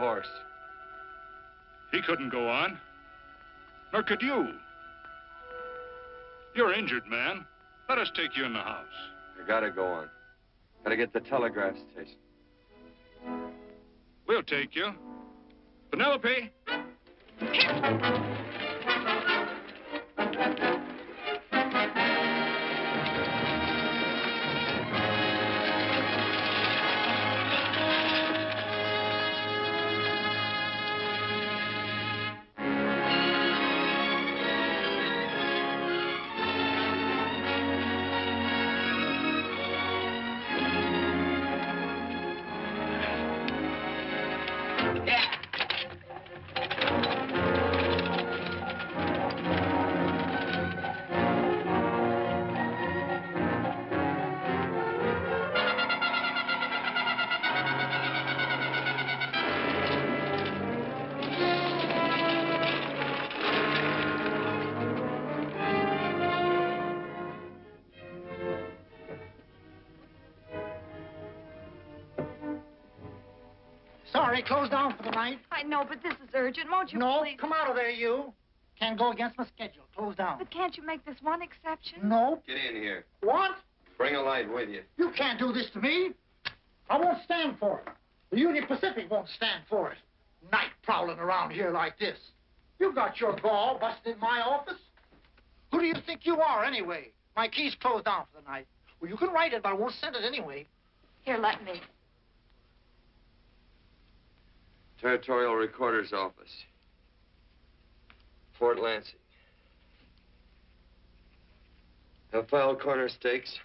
horse. He couldn't go on. Nor could you. You're injured, man. Let us take you in the house. You gotta go on. Gotta get to the telegraph station. We'll take you. Penelope! Sorry, closed down for the night. I know, but this is urgent. Won't you No, please? come out of there, you. Can't go against my schedule. Closed down. But can't you make this one exception? No. Get in here. What? Bring a light with you. You can't do this to me. I won't stand for it. The Union Pacific won't stand for it. Night prowling around here like this. You got your gall busting in my office. Who do you think you are, anyway? My key's closed down for the night. Well, you can write it, but I won't send it anyway. Here, let me. Territorial Recorder's Office. Fort Lansing. Have filed corner stakes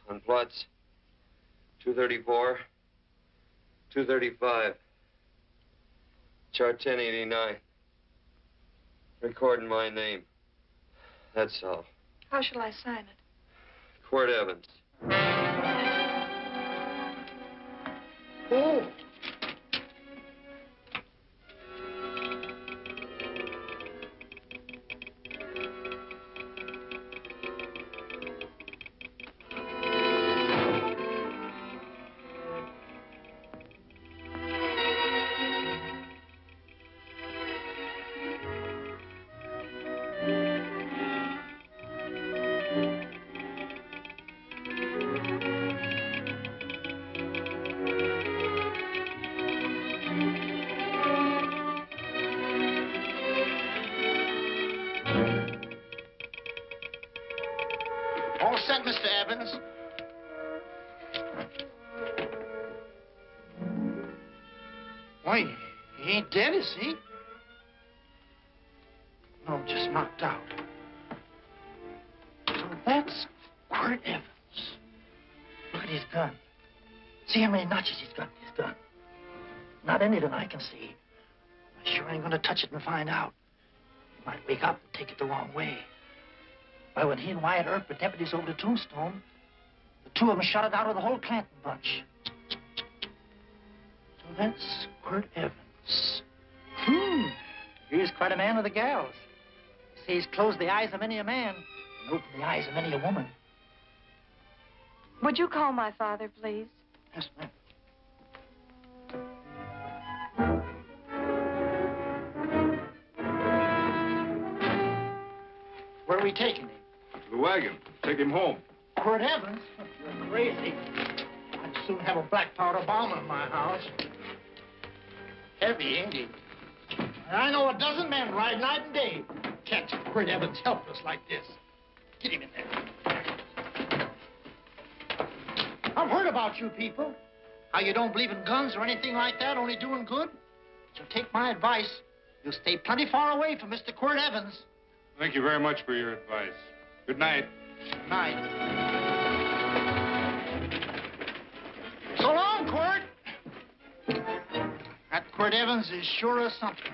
on plots 234, 235, chart 1089. Recording my name. That's all. How shall I sign it? Quirt Evans. Oh. All set, Mr. Evans. Why, he ain't dead, is he? No, just knocked out. So that's Quirt Evans. Look at his gun. See how many notches he's got in his gun. Not any that I can see. I sure ain't gonna touch it and find out. He might wake up and take it the wrong way. Why, when he and Wyatt Earp were deputies over to Tombstone, the two of them shot it out of the whole Clanton bunch. So that's Quirt Evans. He's quite a man with the gals. See, he's closed the eyes of many a man and opened the eyes of many a woman. Would you call my father, please? Yes, ma'am. Where are we taking him? To the wagon. Take him home. Quirt Evans? You're crazy. I'd soon have a black powder bomb in my house. Heavy, ain't he? I know a dozen men ride night and day. Catch Quirt Evans helpless like this. Get him in there. I've heard about you people. How you don't believe in guns or anything like that, only doing good. But you'll take my advice. You'll stay plenty far away from Mr. Quirt Evans. Thank you very much for your advice. Good night. Good night. So long, Quirt. That Quirt Evans is sure of something.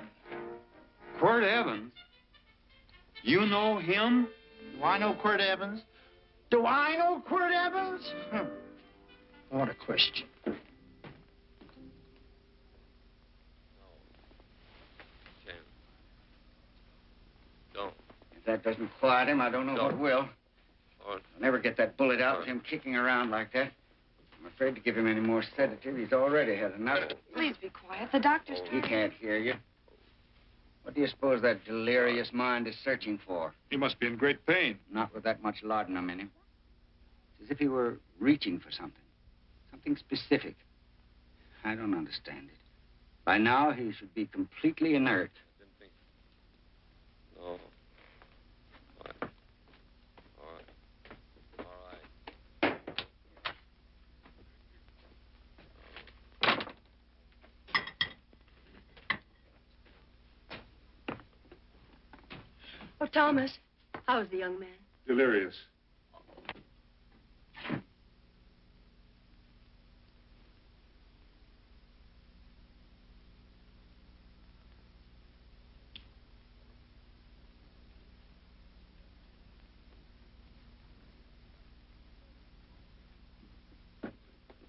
Quirt Evans? You know him? Do I know Quirt Evans? Do I know Quirt Evans? What a question. Don't. If that doesn't quiet him, I don't know what will. Or I'll never get that bullet out with him kicking around like that. I'm afraid to give him any more sedative. He's already had enough. Please be quiet. The doctor's He can't hear you. What do you suppose that delirious mind is searching for? He must be in great pain. Not with that much laudanum in him. It's as if he were reaching for something. Something specific. I don't understand it. By now, he should be completely inert. No. Oh, Thomas, how's the young man? Delirious.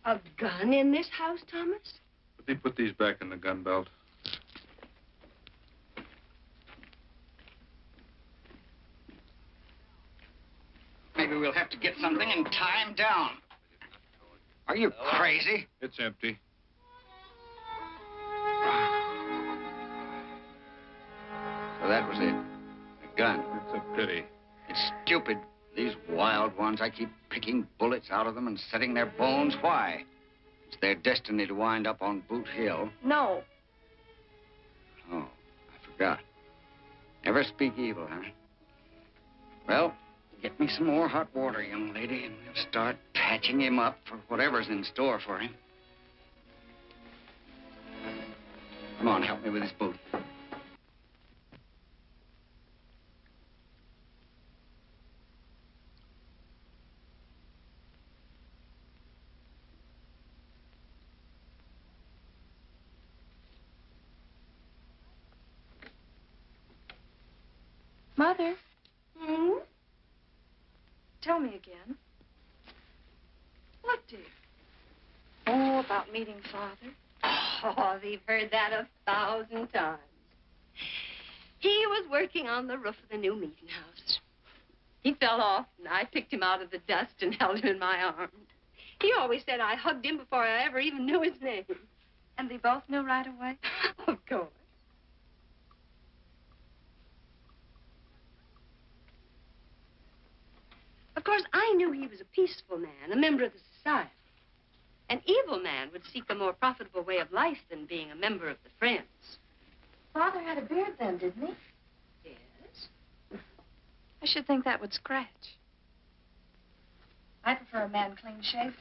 A gun in this house, Thomas? But they put these back in the gun belt. Maybe we'll have to get something and tie him down. Are you crazy? It's empty. So that was it. A gun. It's a pity. It's stupid. These wild ones, I keep picking bullets out of them and setting their bones. Why? It's their destiny to wind up on Boot Hill. No. Oh, I forgot. Never speak evil, huh? Well, get me some more hot water, young lady, and we'll start patching him up for whatever's in store for him. Come on, help me with his boot. Mother, Hmm? tell me again. What, dear? Oh, about meeting Father. Oh, we've heard that 1,000 times. He was working on the roof of the new meeting house. He fell off, and I picked him out of the dust and held him in my arms. He always said I hugged him before I ever even knew his name. And they both knew right away? Of course. Of course, I knew he was a peaceful man, a member of the society. An evil man would seek a more profitable way of life than being a member of the Friends. Father had a beard then, didn't he? Yes. I should think that would scratch. I prefer a man clean shaven.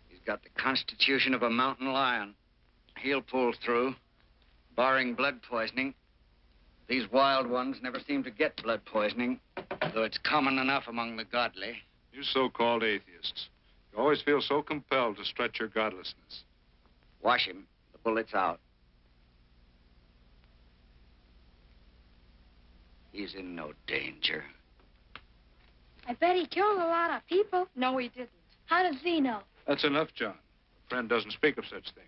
He's got the constitution of a mountain lion. He'll pull through, barring blood poisoning. These wild ones never seem to get blood poisoning, though it's common enough among the godly. You so-called atheists. You always feel so compelled to stretch your godlessness. Wash him. The bullet's out. He's in no danger. I bet he killed a lot of people. No, he didn't. How does he know? That's enough, John. A friend doesn't speak of such things.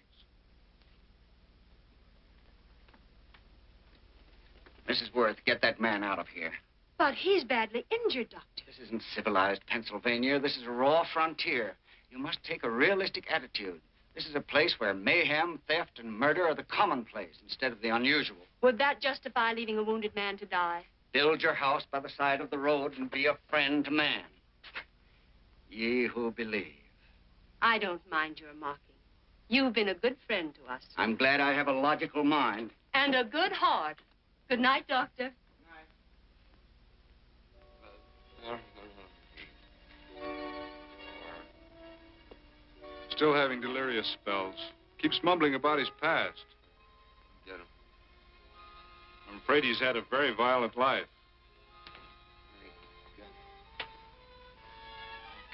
Mrs. Worth, get that man out of here. But he's badly injured, Doctor. This isn't civilized Pennsylvania. This is a raw frontier. You must take a realistic attitude. This is a place where mayhem, theft, and murder are the commonplace instead of the unusual. Would that justify leaving a wounded man to die? Build your house by the side of the road and be a friend to man. Ye who believe. I don't mind your mocking. You've been a good friend to us. I'm glad I have a logical mind. And a good heart. Good night, Doctor. Still having delirious spells. Keeps mumbling about his past. Get him. I'm afraid he's had a very violent life.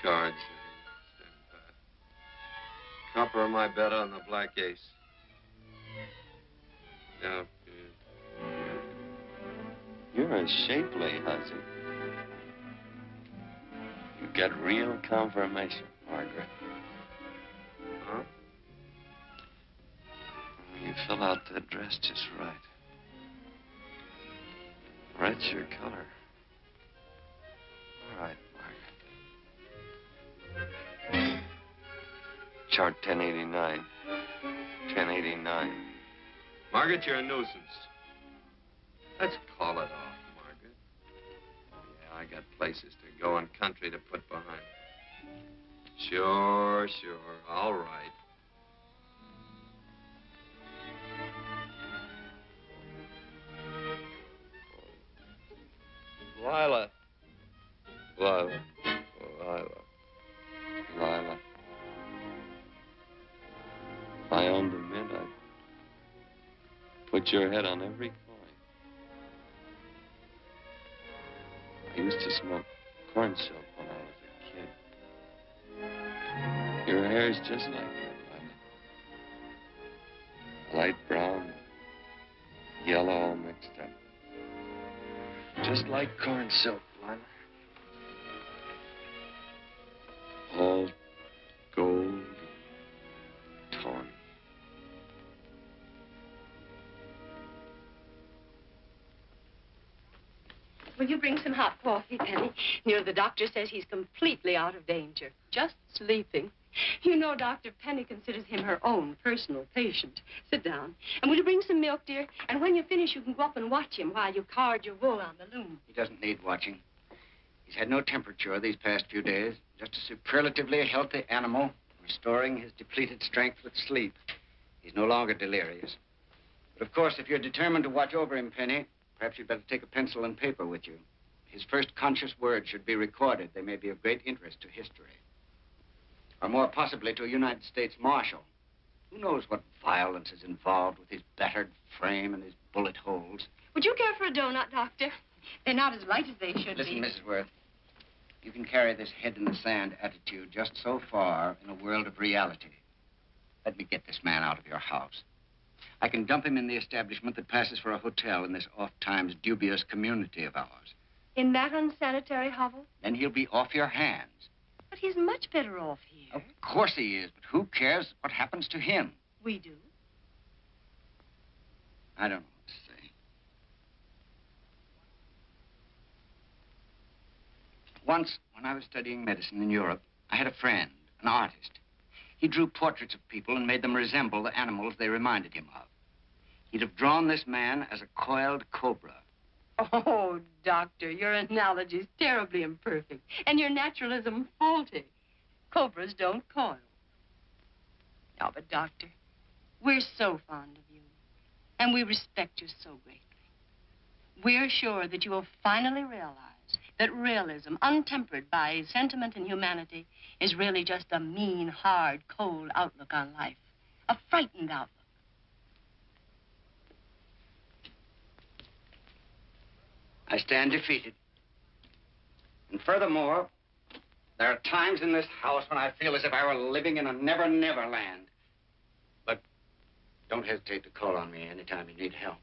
Cards. Stand pat. Copper my bet on the black ace. Now, you're a shapely hussy. You get real confirmation, Margaret. Huh? You fill out that dress just right. Red's your color. All right, Margaret. Chart 1089. 1089. Margaret, you're a nuisance. Let's call it off, Margaret. Yeah, I got places to go and country to put behind. Sure. All right. Lila. If I owned a mint, I'd put your head on every coin. I used to smoke corn silk when I was a kid. Your hair's just like that, Lila. Light brown, yellow all mixed up. Just like corn silk, Lila. All gold, tawny. Will you bring some hot coffee, Penny? You know, the doctor says he's completely out of danger. Just sleeping. You know, Dr. Penny considers him her own personal patient. Sit down. And will you bring some milk, dear? And when you finish, you can go up and watch him while you card your wool on the loom. He doesn't need watching. He's had no temperature these past few days. Just a superlatively healthy animal, restoring his depleted strength with sleep. He's no longer delirious. But, of course, if you're determined to watch over him, Penny, perhaps you'd better take a pencil and paper with you. His first conscious words should be recorded. They may be of great interest to history. Or more possibly to a United States Marshal. Who knows what violence is involved with his battered frame and his bullet holes. Would you care for a donut, Doctor? They're not as light as they should be. Listen, Mrs. Worth. You can carry this head-in-the-sand attitude just so far in a world of reality. Let me get this man out of your house. I can dump him in the establishment that passes for a hotel in this oft-times dubious community of ours. In that unsanitary hovel? Then he'll be off your hands. But he's much better off here. Of course he is, but who cares what happens to him? We do. I don't know what to say. Once, when I was studying medicine in Europe, I had a friend, an artist. He drew portraits of people and made them resemble the animals they reminded him of. He'd have drawn this man as a coiled cobra. Oh, Doctor, your analogy's terribly imperfect, and your naturalism faulty. Cobras don't coil. No, but, Doctor, we're so fond of you, and we respect you so greatly. We're sure that you will finally realize that realism, untempered by sentiment and humanity, is really just a mean, hard, cold outlook on life. A frightened outlook. I stand defeated. And furthermore, there are times in this house when I feel as if I were living in a never-never land. But don't hesitate to call on me anytime you need help.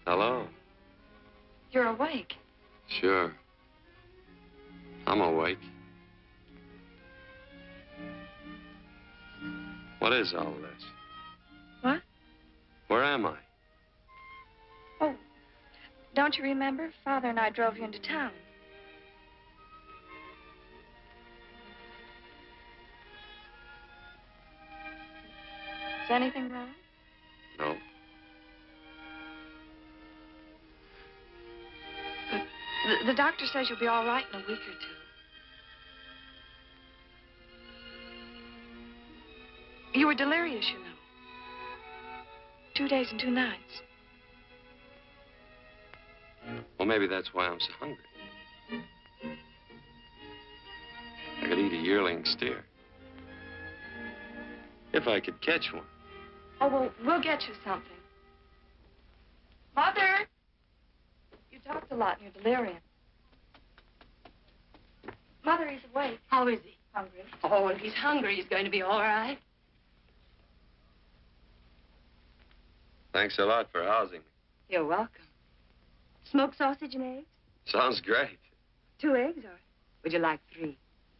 Hello? You're awake. Sure. I'm awake. What is all this? What? Where am I? Oh, don't you remember? Father and I drove you into town. Is anything wrong? No. The doctor says you'll be all right in a week or two. You were delirious, you know. 2 days and 2 nights. Well, maybe that's why I'm so hungry. I could eat a yearling steer. If I could catch one. Oh, well, we'll get you something. Mother! You talked a lot in your delirium. Mother, he's awake. How is he? Hungry? Oh, if he's hungry, he's going to be all right. Thanks a lot for housing me. You're welcome. Smoked sausage and eggs? Sounds great. 2 eggs, or would you like 3?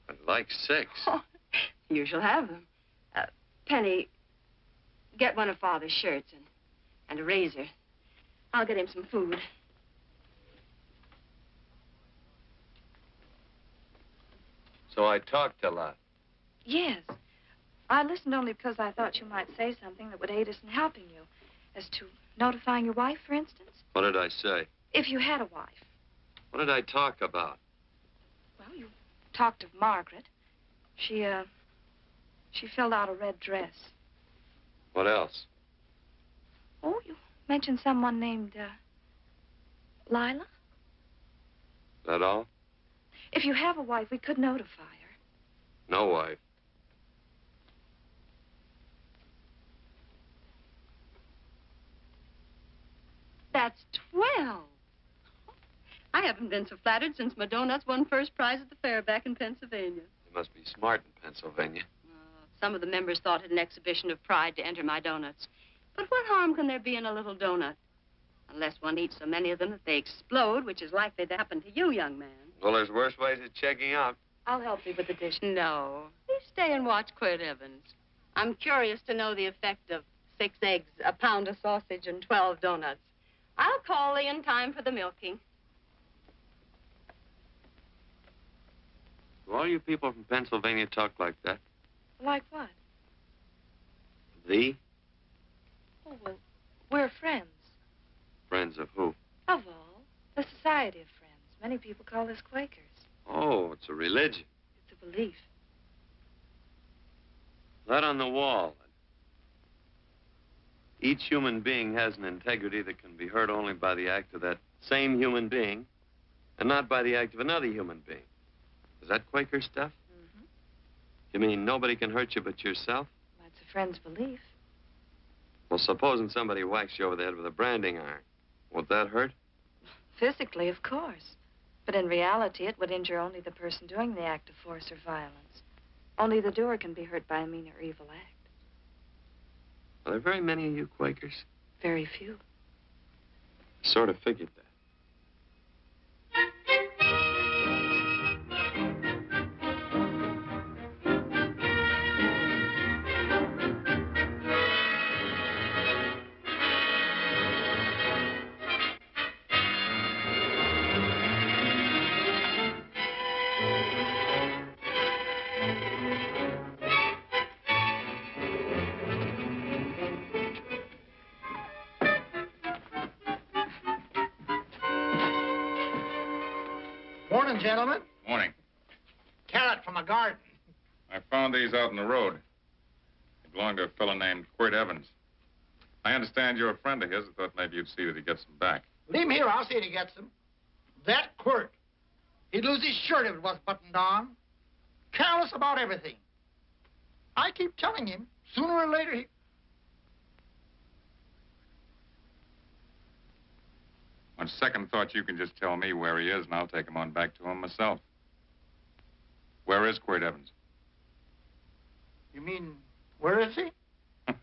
I'd like 6. Oh, you shall have them. Penny, get one of Father's shirts and a razor. I'll get him some food. So I talked a lot. Yes. I listened only because I thought you might say something that would aid us in helping you. As to notifying your wife, for instance. What did I say? If you had a wife. What did I talk about? Well, you talked of Margaret. She filled out a red dress. What else? Oh, you mentioned someone named, Lila? That all? If you have a wife, we could notify her. No wife. That's 12. I haven't been so flattered since my donuts won first prize at the fair back in Pennsylvania. You must be smart in Pennsylvania. Some of the members thought it an exhibition of pride to enter my donuts. But what harm can there be in a little donut? Unless one eats so many of them that they explode, which is likely to happen to you, young man. Well, there's worse ways of checking out. I'll help you with the dish. No. You stay and watch Quirt Evans. I'm curious to know the effect of 6 eggs, a pound of sausage, and 12 donuts. I'll call Lee in time for the milking. Do all you people from Pennsylvania talk like that? Like what? Thee? Oh, well, we're friends. Friends of who? Of all. The Society of Friends. Many people call us Quakers. Oh, it's a religion. It's a belief. That on the wall. Each human being has an integrity that can be hurt only by the act of that same human being, and not by the act of another human being. Is that Quaker stuff? Mm-hmm. You mean nobody can hurt you but yourself? That's a friend's belief. Well, supposing somebody whacks you over the head with a branding iron. Would that hurt? Physically, of course. But in reality, it would injure only the person doing the act of force or violence. Only the doer can be hurt by a mean or evil act. Are there very many of you Quakers? Very few. Sort of figured that. Morning, gentlemen. Morning. Carrot from a garden. I found these out in the road. They belong to a fellow named Quirt Evans. I understand you're a friend of his. I thought maybe you'd see that he gets them back. Leave him here. I'll see that he gets them. That Quirt. He'd lose his shirt if it was buttoned on. Careless about everything. I keep telling him, sooner or later he... On second thought, you can just tell me where he is, and I'll take him on back to him myself. Where is Quirt Evans? You mean, where is he? You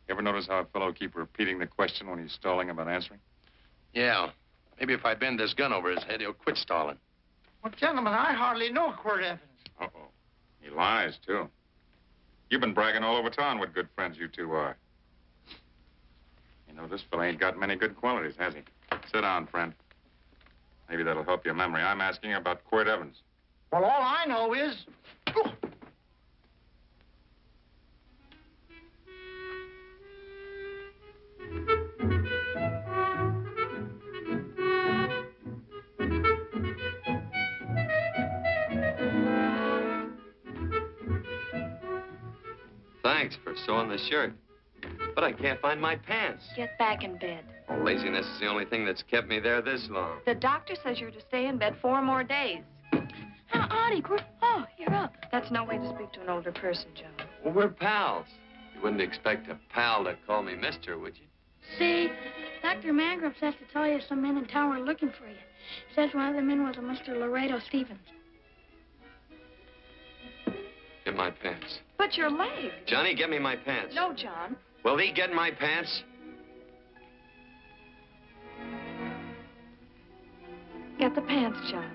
ever notice how a fellow keep repeating the question when he's stalling about answering? Yeah. Maybe if I bend this gun over his head, he'll quit stalling. Well, gentlemen, I hardly know Quirt Evans. Uh-oh. He lies, too. You've been bragging all over town what good friends you two are. You know, this fellow ain't got many good qualities, has he? Sit down, friend. Maybe that'll help your memory. I'm asking about Quirt Evans. Well, all I know is... Oh. Thanks for sewing the shirt. But I can't find my pants. Get back in bed. Oh, laziness is the only thing that's kept me there this long. The doctor says you're to stay in bed 4 more days. Auntie, oh, you're up. That's no way to speak to an older person, Joe. Well, we're pals. You wouldn't expect a pal to call me mister, would you? See, Dr. Mangrum says to tell you some men in town were looking for you. Says one of the men was a Mr. Laredo Stevens. my pants. But your leg. Johnny, get me my pants. No, John. Will he get my pants? Get the pants, John.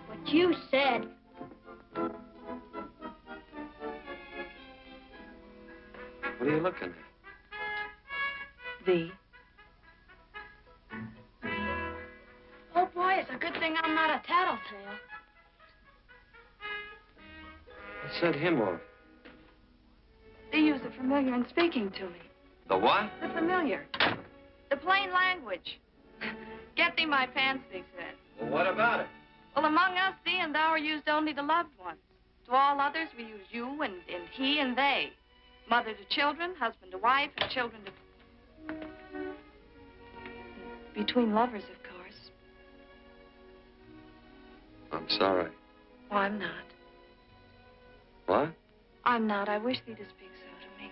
What you said. What are you looking at? V. Oh, boy, it's a good thing I'm not a tattletale. What's that hymn of? They use the familiar in speaking to me. The what? The familiar. The plain language. Get thee my pants, they said. Well, what about it? Well, among us, thee and thou are used only to loved ones. To all others, we use you and he and they. Mother to children, husband to wife, and children to... Between lovers, of course. I'm sorry. Oh, I'm not. What? I'm not. I wish thee to speak so to me.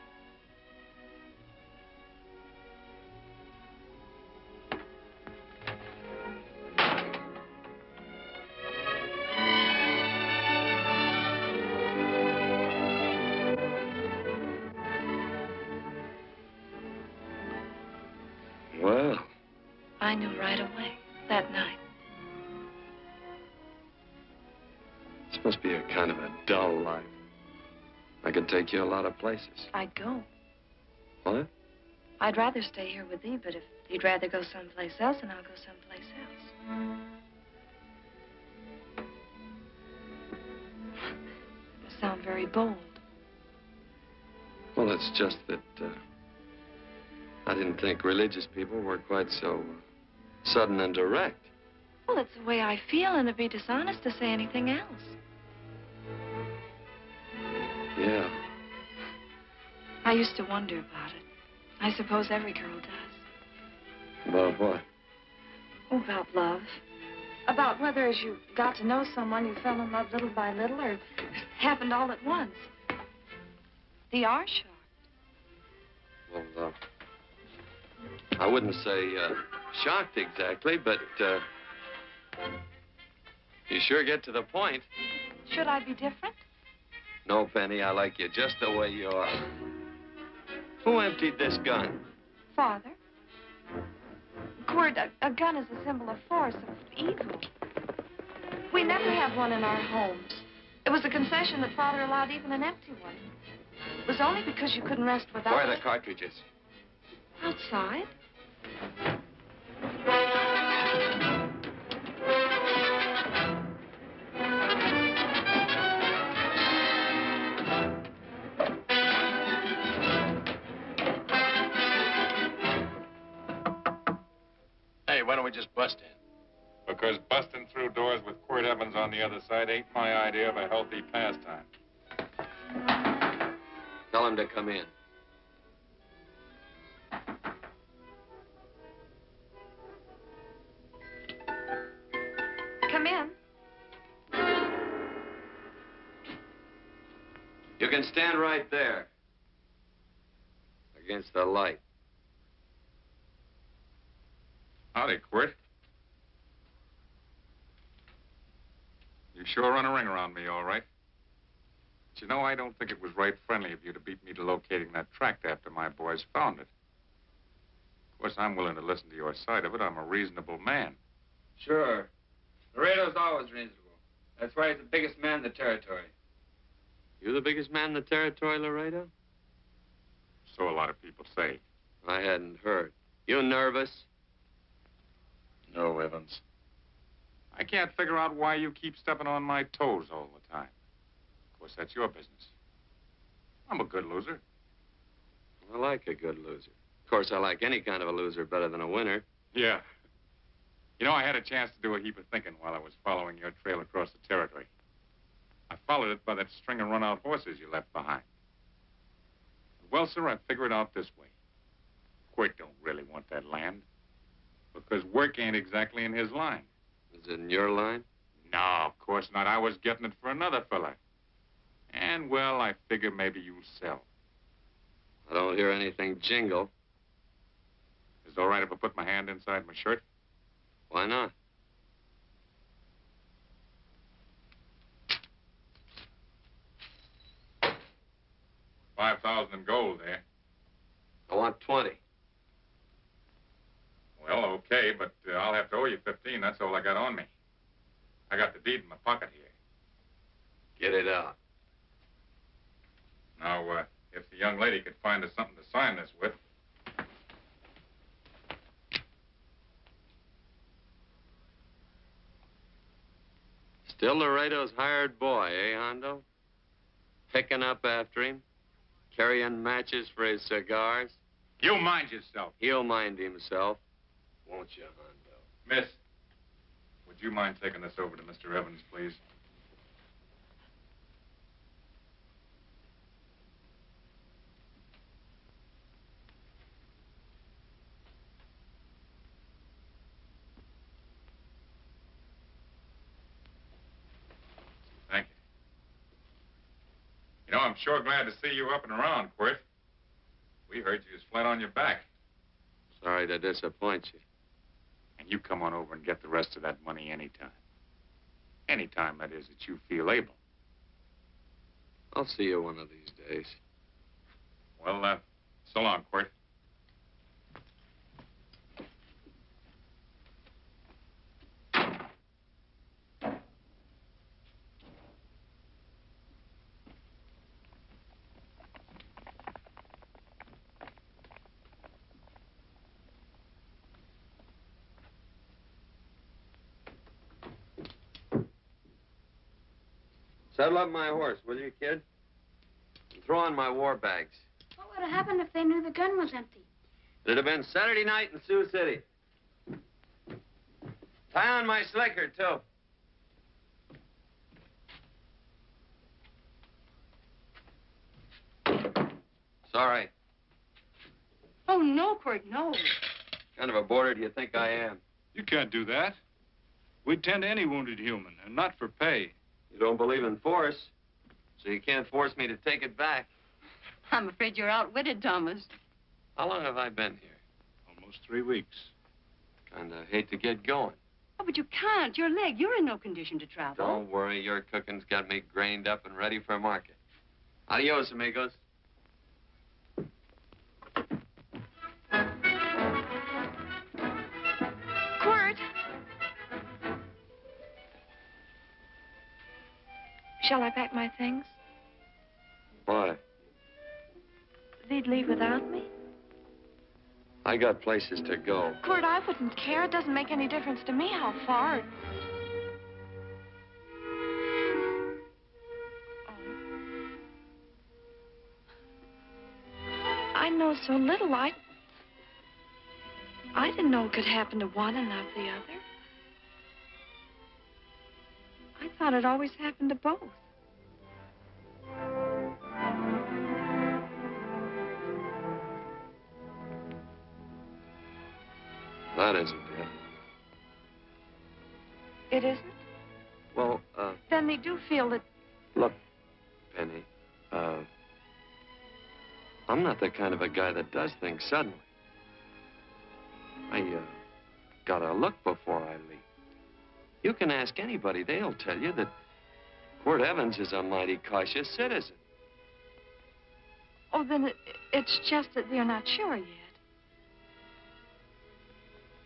Well. I knew right away, that night. This must be a kind of a dull life. I could take you a lot of places. I'd go. What? I'd rather stay here with thee, but if you'd rather go someplace else, then I'll go someplace else. You sound very bold. Well, it's just that I didn't think religious people were quite so sudden and direct. Well, it's the way I feel, and it'd be dishonest to say anything else. Yeah. I used to wonder about it. I suppose every girl does. About what? Oh, about love. About whether as you got to know someone, you fell in love little by little, or it happened all at once. They are shocked. Well, I wouldn't say shocked exactly, but you sure get to the point. Should I be different? No, Penny, I like you just the way you are. Who emptied this gun? Father. Quirt, a gun is a symbol of force, of evil. We never have one in our homes. It was a concession that Father allowed even an empty one. It was only because you couldn't rest without Where are it. the cartridges? Outside. Hey, why don't we just bust in? Because busting through doors with Quirt Evans on the other side ain't my idea of a healthy pastime. Tell him to come in. Come in. You can stand right there. Against the light. Howdy, Quirt. You sure run a ring around me, all right. But you know, I don't think it was right friendly of you to beat me to locating that tract after my boys found it. Of course, I'm willing to listen to your side of it. I'm a reasonable man. Sure. Laredo's always reasonable. That's why he's the biggest man in the territory. You the biggest man in the territory, Laredo? So a lot of people say. I hadn't heard. You nervous? No, Evans. I can't figure out why you keep stepping on my toes all the time. Of course, that's your business. I'm a good loser. I like a good loser. Of course, I like any kind of a loser better than a winner. Yeah. You know, I had a chance to do a heap of thinking while I was following your trail across the territory. I followed it by that string of run-out horses you left behind. Well, sir, I figured it out this way. Quirt don't really want that land. Because work ain't exactly in his line. Is it in your line? No, of course not. I was getting it for another fella. And, well, I figure maybe you sell. I don't hear anything jingle. Is it all right if I put my hand inside my shirt? Why not? 5,000 in gold there. I want 20. Well, okay, but I'll have to owe you 15. That's all I got on me. I got the deed in my pocket here. Get it out. Now, if the young lady could find us something to sign this with. Still Laredo's hired boy, eh, Hondo? Picking up after him, carrying matches for his cigars. You mind yourself. He'll mind himself. Won't you, Hondo? Miss, would you mind taking this over to Mr. Evans, please? Thank you. You know, I'm sure glad to see you up and around, Quirt. We heard you was flat on your back. Sorry to disappoint you. And you come on over and get the rest of that money anytime. Anytime, that is, that you feel able. I'll see you one of these days. Well, so long, Quirt. Saddle up my horse, will you, kid? And throw on my war bags. What would have happened if they knew the gun was empty? It'd have been Saturday night in Sioux City. Tie on my slicker, too. Sorry. Oh, no, Quirt, no. What kind of a boarder do you think I am? You can't do that. We'd tend to any wounded human, and not for pay. You don't believe in force, so you can't force me to take it back. I'm afraid you're outwitted, Thomas. How long have I been here? Almost 3 weeks. Kinda hate to get going. Oh, but you can't. Your leg, you're in no condition to travel. Don't worry, your cooking's got me grained up and ready for market. Adios, amigos. Quirt! Shall I pack my things? Why? They'd leave without me? I got places to go. Quirt, I wouldn't care. It doesn't make any difference to me how far. I know so little. I didn't know it could happen to one and not the other. I thought it always happened to both. That isn't it. It isn't? Well, Then they do feel that... look, Penny, I'm not the kind of a guy that does things suddenly. I, gotta look before I leave. You can ask anybody. They'll tell you that Quirt Evans is a mighty cautious citizen. Oh, then it's just that they're not sure yet.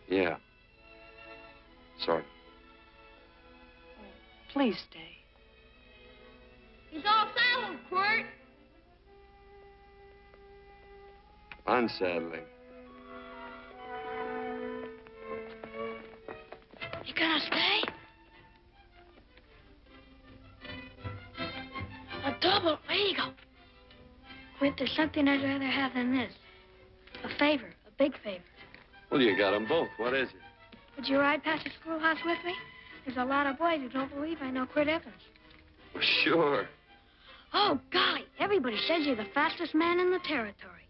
Yeah. Sorry. Please stay. He's all saddled, Quirt. Unsaddling. You gonna stay? A double. There you go. Quirt, there's something I'd rather have than this. A favor, a big favor. Well, you got them both. What is it? Would you ride past the schoolhouse with me? There's a lot of boys who don't believe I know Quirt Evans. Well, sure. Oh, golly, everybody says you're the fastest man in the territory.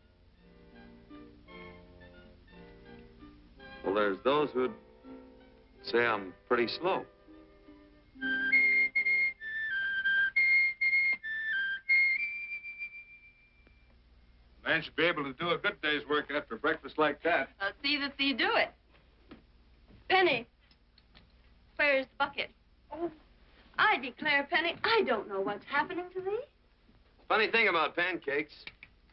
Well, there's those who'd say I'm pretty slow. A man should be able to do a good day's work after breakfast like that. I'll see that you do it. Penny, where's the bucket? Oh, I declare, Penny, I don't know what's happening to thee. Funny thing about pancakes,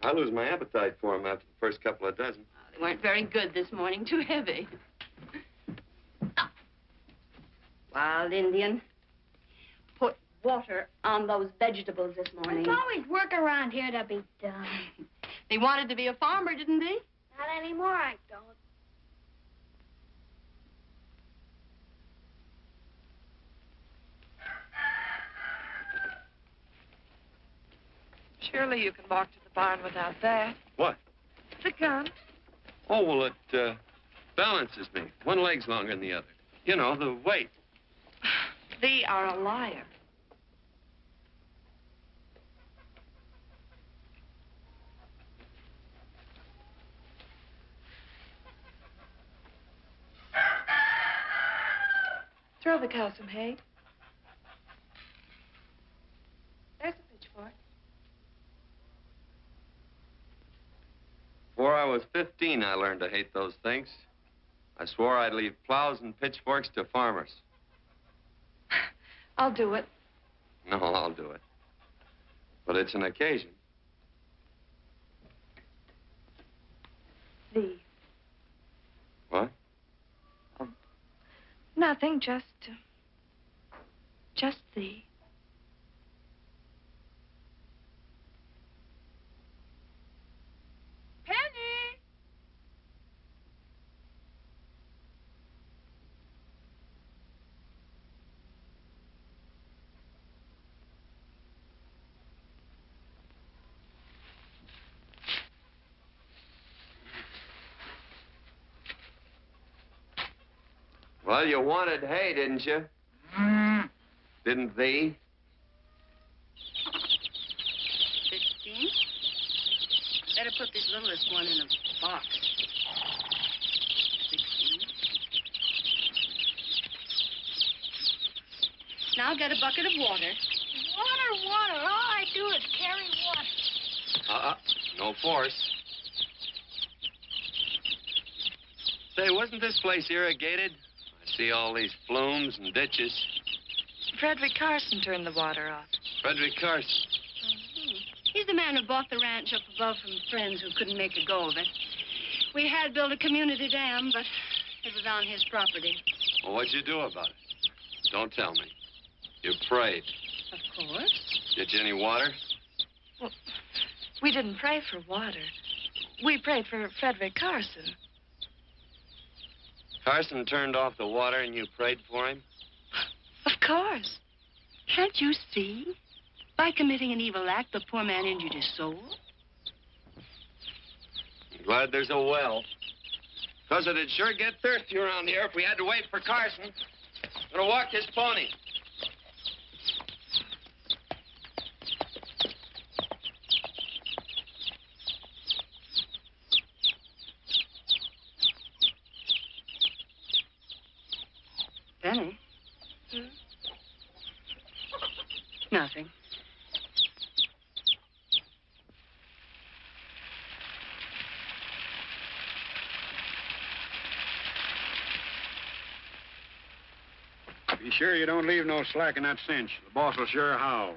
I lose my appetite for them after the first couple of dozen. Oh, they weren't very good this morning. Too heavy. Oh. Wild Indian. Put water on those vegetables this morning. There's always work around here to be done. He wanted to be a farmer, didn't he? Not anymore, I don't. Surely you can walk to the barn without that. What? The gun. Oh, well, it balances me. One leg's longer than the other. You know, the weight. Thee are a liar. Throw the cow some hay. There's a pitchfork. Before I was 15, I learned to hate those things. I swore I'd leave plows and pitchforks to farmers. I'll do it. No, I'll do it. But it's an occasion. Thee. What? Oh, nothing, just thee. Penny! Well, you wanted hay, didn't you? Didn't thee? 15. Better put this littlest one in a box. 16. Now get a bucket of water. Water. All I do is carry water. No force. Say, wasn't this place irrigated? I see all these flumes and ditches. Frederick Carson turned the water off. Frederick Carson. He's the man who bought the ranch up above from friends who couldn't make a go of it. We had built a community dam, but it was on his property. Well, what'd you do about it? Don't tell me. You prayed. Of course. Get you any water? Well, we didn't pray for water. We prayed for Frederick Carson. Carson turned off the water and you prayed for him? Of course. Can't you see? By committing an evil act, the poor man injured his soul. I'm glad there's a well. Because it'd sure get thirsty around here if we had to wait for Carson. Gonna walk his pony. Penny? Nothing. Be sure you don't leave no slack in that cinch. The boss will sure howl.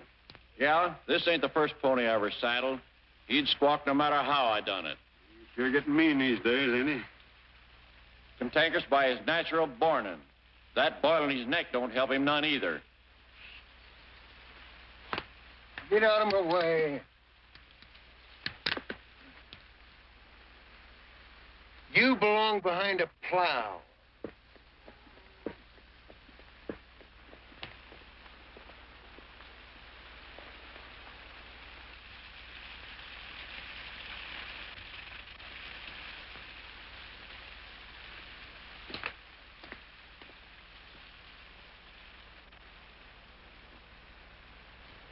Yeah, this ain't the first pony I ever saddled. He'd squawk no matter how I done it. Sure getting mean these days, ain't he? Cantankerous by his natural borning. That boil in his neck don't help him none either. Get out of my way. You belong behind a plow.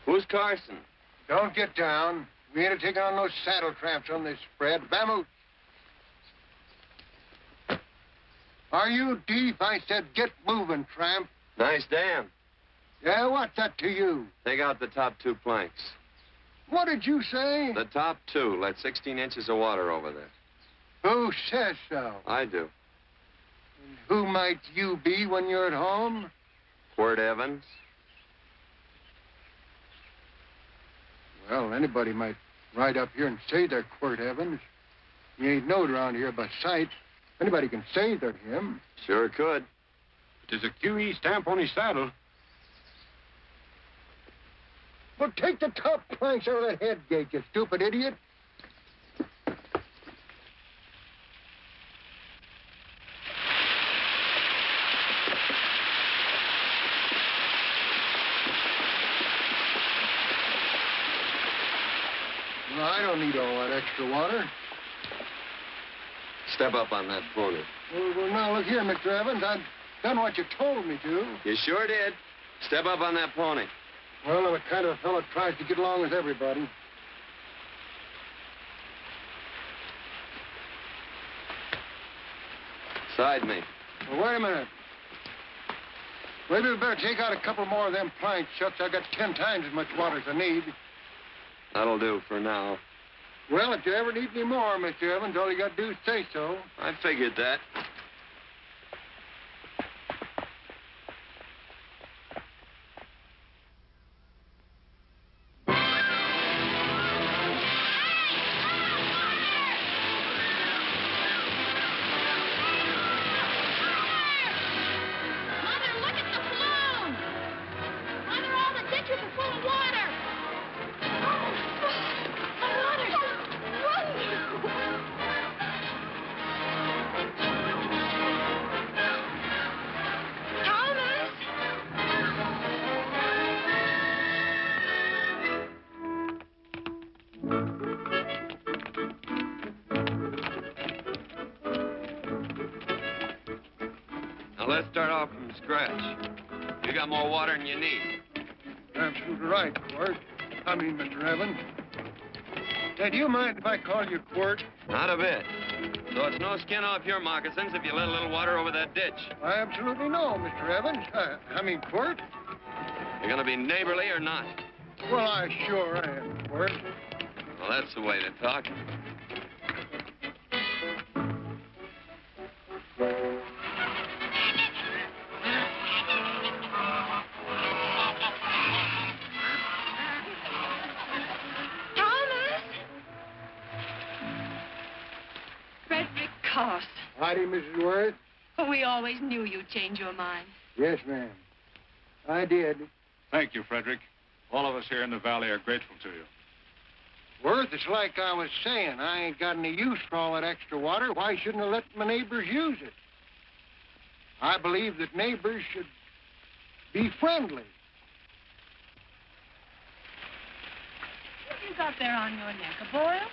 Who's Carson? Don't get down. We ain't taking on no saddle tramps on this spread. Vamoose. Are you deep? I said get moving, tramp. Nice dam. Yeah, what's that to you? Take out the top 2 planks. What did you say? The top 2. Let 16 inches of water over there. Who says so? I do. And who might you be when you're at home? Quirt Evans. Well, anybody might ride up here and say they're Quirt Evans. You ain't knowed around here by sight. Anybody can say they're him. Sure could. There's a QE stamp on his saddle. Well, take the top planks out of that head gate, you stupid idiot. Well, I don't need all that extra water. Step up on that pony. Well, now, look here, Mr. Evans. I've done what you told me to. You sure did. Step up on that pony. Well, I'm the kind of a fellow that tries to get along with everybody. Side me. Well, wait a minute. Maybe we better take out a couple more of them planks, Shucks. I got 10 times as much water as I need. That'll do for now. Well, if you ever need any more, Mr. Evans, all you got to do is say so. I figured that. Let's start off from scratch. You got more water than you need. You're absolutely right, Quirt. I mean, Mr. Evans. Hey, do you mind if I call you Quirt? Not a bit. So it's no skin off your moccasins if you let a little water over that ditch. I absolutely know, Mr. Evans. I mean, Quirt. You're gonna be neighborly or not? Well, I sure am, Quirt. Well, that's the way to talk. Howdy, Mrs. Worth. Oh, we always knew you'd change your mind. Yes, ma'am. I did. Thank you, Frederick. All of us here in the valley are grateful to you. Worth, it's like I was saying. I ain't got any use for all that extra water. Why shouldn't I let my neighbors use it? I believe that neighbors should be friendly. What have you got there on your neck, a boil?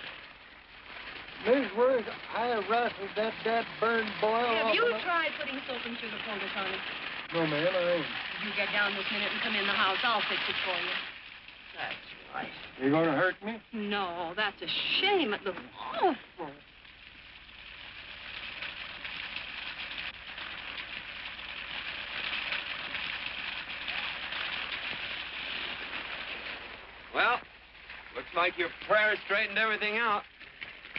Miss Worth, I rustled that burned boil Have off you of my... tried putting soap and sugar poultice on it? No, ma'am, I ain't. If you get down this minute and come in the house, I'll fix it for you. That's right. You gonna hurt me? No, that's a shame. It looks awful. Well, looks like your prayer straightened everything out.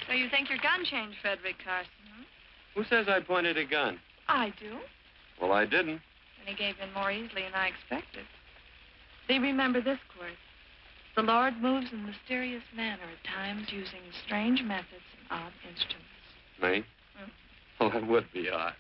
So you think your gun changed, Frederick Carson, huh? Who says I pointed a gun? I do. Well, I didn't. And he gave in more easily than I expected. See, remember this, Quirt. The Lord moves in mysterious manner at times using strange methods and odd instruments. Me? Well, that would be odd.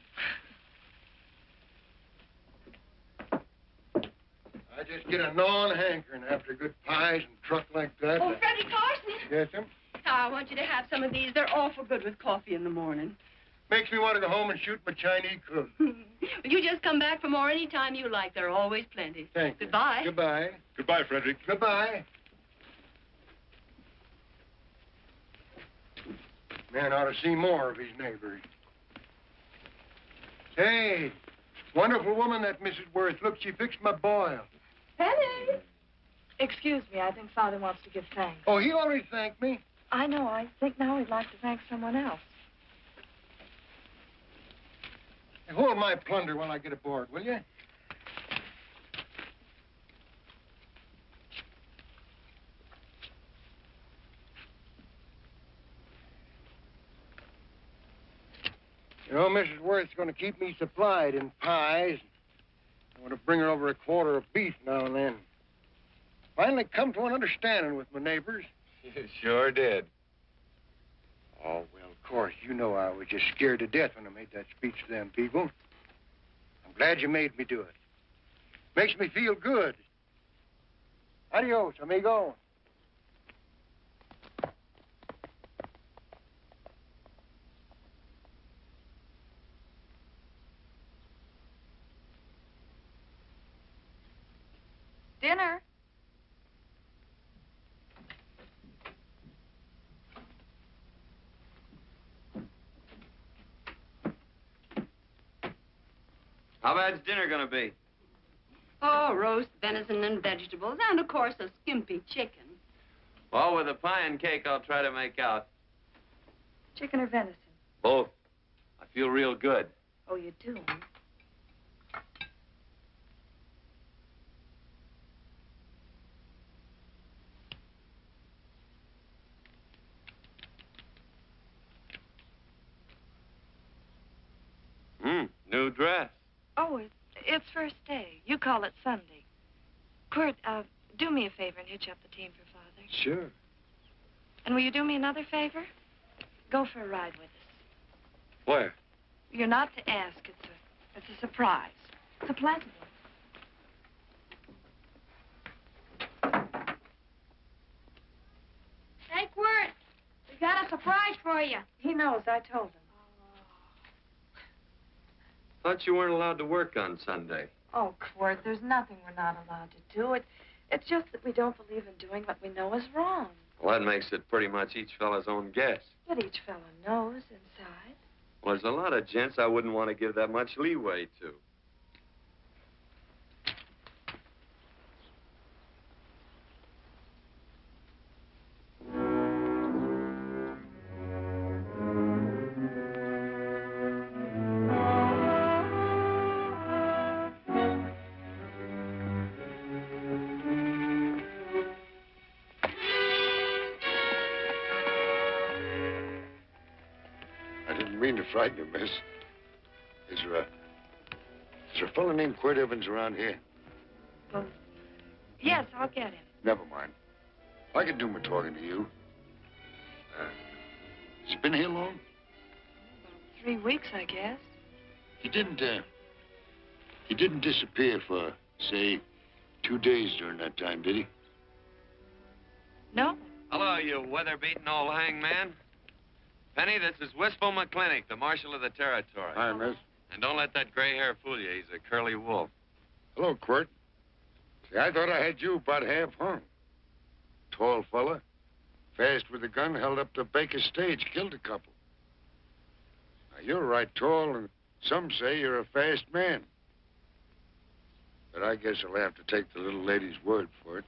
I just get a gnawing hankering after good pies and truck like that. Oh, Freddie Carson. Yes, ma'am? I want you to have some of these. They're awful good with coffee in the morning. Makes me want to go home and shoot my Chinese cook. You just come back for more any time you like. There are always plenty. Thank you. Goodbye. Goodbye. Goodbye, Frederick. Goodbye. Man ought to see more of his neighbors. Hey, wonderful woman, that Mrs. Worth. Look, she fixed my boil. Penny. Excuse me, I think Father wants to give thanks. Oh, he already thanked me. I know. I think now he'd like to thank someone else. Hey, hold my plunder while I get aboard, will you? You know, Mrs. Worth's going to keep me supplied in pies. I want to bring her over a quarter of beef now and then. Finally come to an understanding with my neighbors. You sure did. Oh, well, of course, you know I was just scared to death when I made that speech to them people. I'm glad you made me do it. Makes me feel good. Adios, amigo. Dinner. How bad's dinner gonna be? Oh, roast venison and vegetables, and of course a skimpy chicken. Well, with a pie and cake, I'll try to make out. Chicken or venison? Both. I feel real good. Oh, you do? New dress. Oh, it's first day. You call it Sunday. Quirt, do me a favor and hitch up the team for Father. Sure. And will you do me another favor? Go for a ride with us. Where? You're not to ask. It's a surprise. It's a pleasant one. Hey, Quirt, we got a surprise for you. He knows. I told him. Thought you weren't allowed to work on Sunday. Oh, Quirt, there's nothing we're not allowed to do. It's just that we don't believe in doing what we know is wrong. Well, that makes it pretty much each fella's own guess. But each fellow knows inside. Well, there's a lot of gents I wouldn't want to give that much leeway to. Frighten you, miss. Is there a fellow named Quirt Evans around here? Well, yes, I'll get him. Never mind. I can do my talking to you. Has he been here long? About 3 weeks, I guess. He didn't disappear for, say, 2 days during that time, did he? No. Hello, you weather-beaten old hangman. Penny, this is Wistful McClintock, the Marshal of the territory. Hi, miss. And don't let that gray hair fool you. He's a curly wolf. Hello, Quirt. See, I thought I had you about half hung. Tall fella, fast with a gun, held up the Baker stage, killed a couple. Now, you're right tall, and some say you're a fast man. But I guess I'll have to take the little lady's word for it.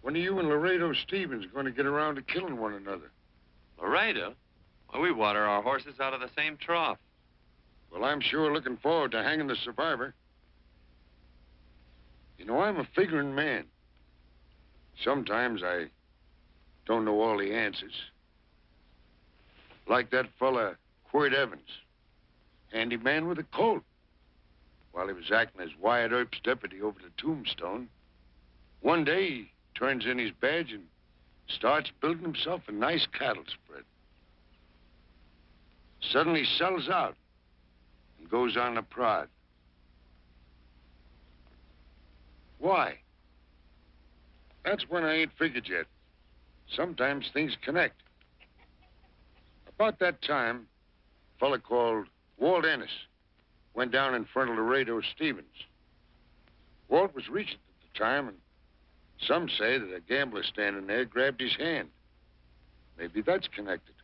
When are you and Laredo Stevens going to get around to killing one another? Laredo? Well, we water our horses out of the same trough. Well, I'm sure looking forward to hanging the survivor. You know, I'm a figuring man. Sometimes I don't know all the answers. Like that fella, Quirt Evans. Handy man with a colt. While he was acting as Wyatt Earp's deputy over the tombstone, one day he turns in his badge and starts building himself a nice cattle spread. Suddenly sells out and goes on the prod. Why? That's when I ain't figured yet. Sometimes things connect. About that time, a fella called Walt Ennis went down in front of Laredo Stevens. Walt was regent at the time, and some say that a gambler standing there grabbed his hand. Maybe that's connected.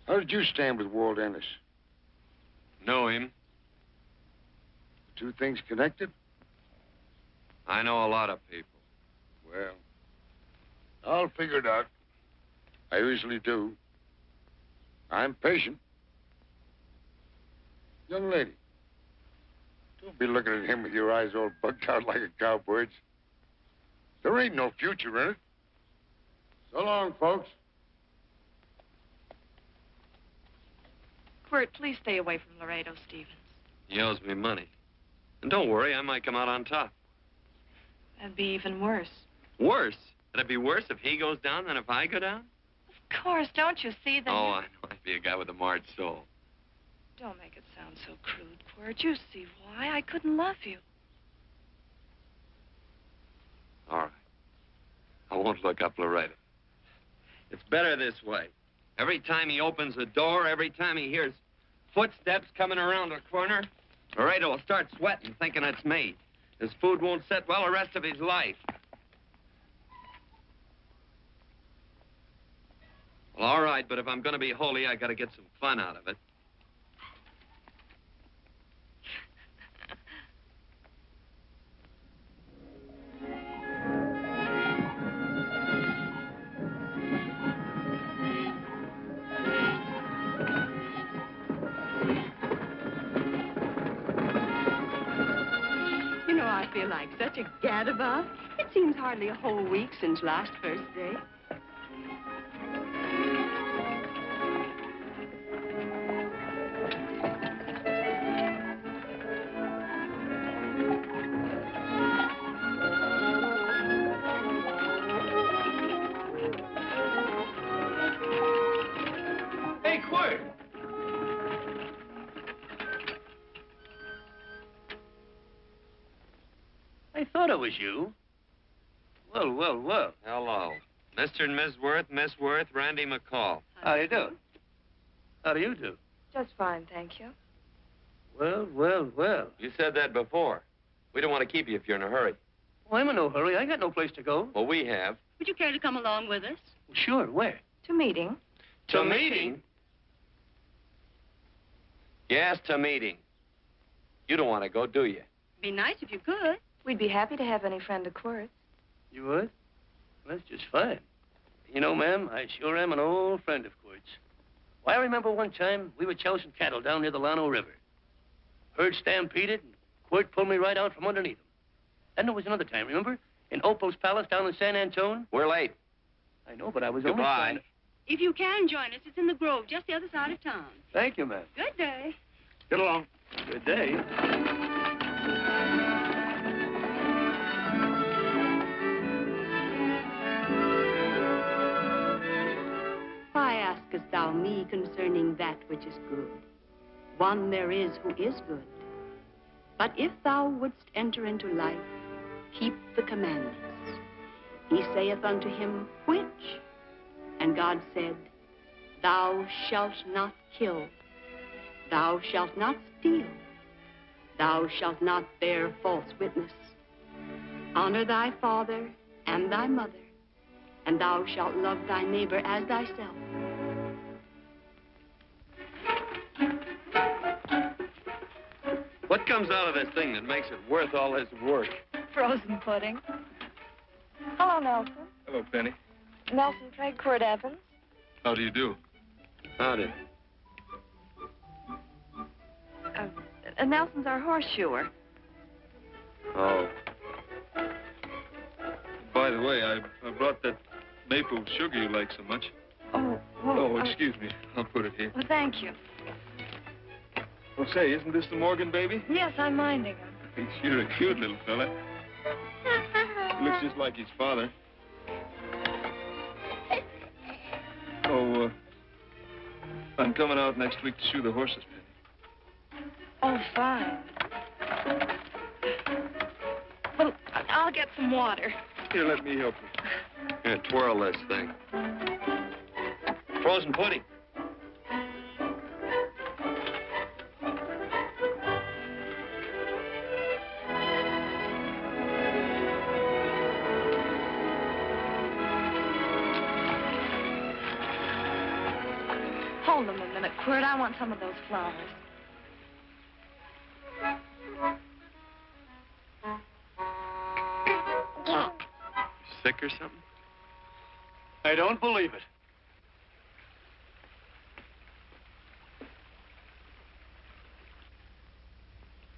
How did you stand with Walt Ennis? Know him. Two things connected? I know a lot of people. Well, I'll figure it out. I usually do. I'm patient. Young lady, don't be looking at him with your eyes all bugged out like a cowbird's. There ain't no future in it. So long, folks. Quirt, please stay away from Laredo Stevens. He owes me money. And don't worry, I might come out on top. That'd be even worse. Worse? It'd be worse if he goes down than if I go down? Of course, don't you see that? Oh, I know. I'd be a guy with a marred soul. Don't make it sound so crude, Quirt. You see why I couldn't love you. All right. I won't look up Laredo. It's better this way. Every time he opens the door, every time he hears footsteps coming around the corner, Laredo will start sweating, thinking it's me. His food won't sit well the rest of his life. Well, all right, but if I'm going to be holy, I got to get some fun out of it. You know, I feel like such a gadabout. It seems hardly a whole week since last first day. Hey, Quirt! I thought it was you. Well, well, well. Hello. Mr. and Miss Worth, Randy McCall. How do you do? How do you do? Just fine, thank you. Well, well, well. You said that before. We don't want to keep you if you're in a hurry. Well, I'm in no hurry. I got no place to go. Well, we have. Would you care to come along with us? Sure, where? To meeting. To meeting? Yes, to meeting. You don't want to go, do you? Be nice if you could. We'd be happy to have any friend of Quirt's. You would? Well, that's just fine. You know, ma'am, I sure am an old friend of Quirt's. Why, I remember one time we were chousing cattle down near the Llano River. Herd stampeded, and Quirt pulled me right out from underneath him. Then there was another time, remember? In Opal's Palace down in San Antone. We're late. I know, but I was only Goodbye. trying to... If you can join us, it's in the Grove, just the other side of town. Thank you, ma'am. Good day. Get along. Good day. Why askest thou me concerning that which is good? One there is who is good. But if thou wouldst enter into life, keep the commandments. He saith unto him, which? And God said, thou shalt not kill. Thou shalt not steal. Thou shalt not bear false witness. Honor thy father and thy mother, and thou shalt love thy neighbor as thyself. What comes out of this thing that makes it worth all this work? Frozen pudding. Hello, Nelson. Hello, Penny. Nelson Craig, Quirt Evans. How do you do? Howdy. Nelson's our horseshoer. Oh. By the way, I brought that maple sugar you like so much. Oh, well, Oh, excuse me. I'll put it here. Well, thank you. Well, say, isn't this the Morgan baby? Yes, I'm minding him. He's sure a cute little fella. Looks just like his father. Oh, I'm coming out next week to shoe the horses, Penny. Oh, fine. Well, I'll get some water. Here, let me help you. Here, twirl this thing. Frozen pudding. Hold them a minute, Quirt. I want some of those flowers. Sick or something? I don't believe it.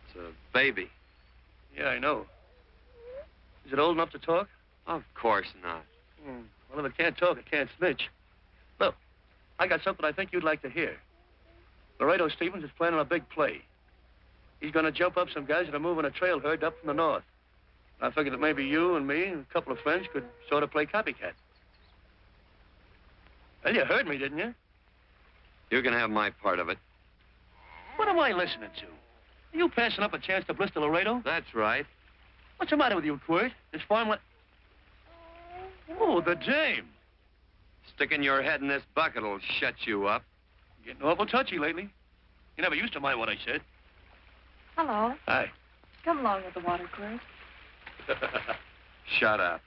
It's a baby. Yeah, I know. Is it old enough to talk? Of course not. Well, if it can't talk, it can't snitch. Look, I got something I think you'd like to hear. Laredo Stevens is planning a big play. He's going to jump up some guys that are moving a trail herd up from the north. I figured that maybe you and me and a couple of friends could sort of play copycat. Well, you heard me, didn't you? You can have my part of it. What am I listening to? Are you passing up a chance to blister Laredo? That's right. What's the matter with you, Quirt? This farmland... Oh, the dame. Sticking your head in this bucket will shut you up. You're getting awful touchy lately. You never used to mind what I said. Hello. Hi. Come along with the water, Quirt. Shut up.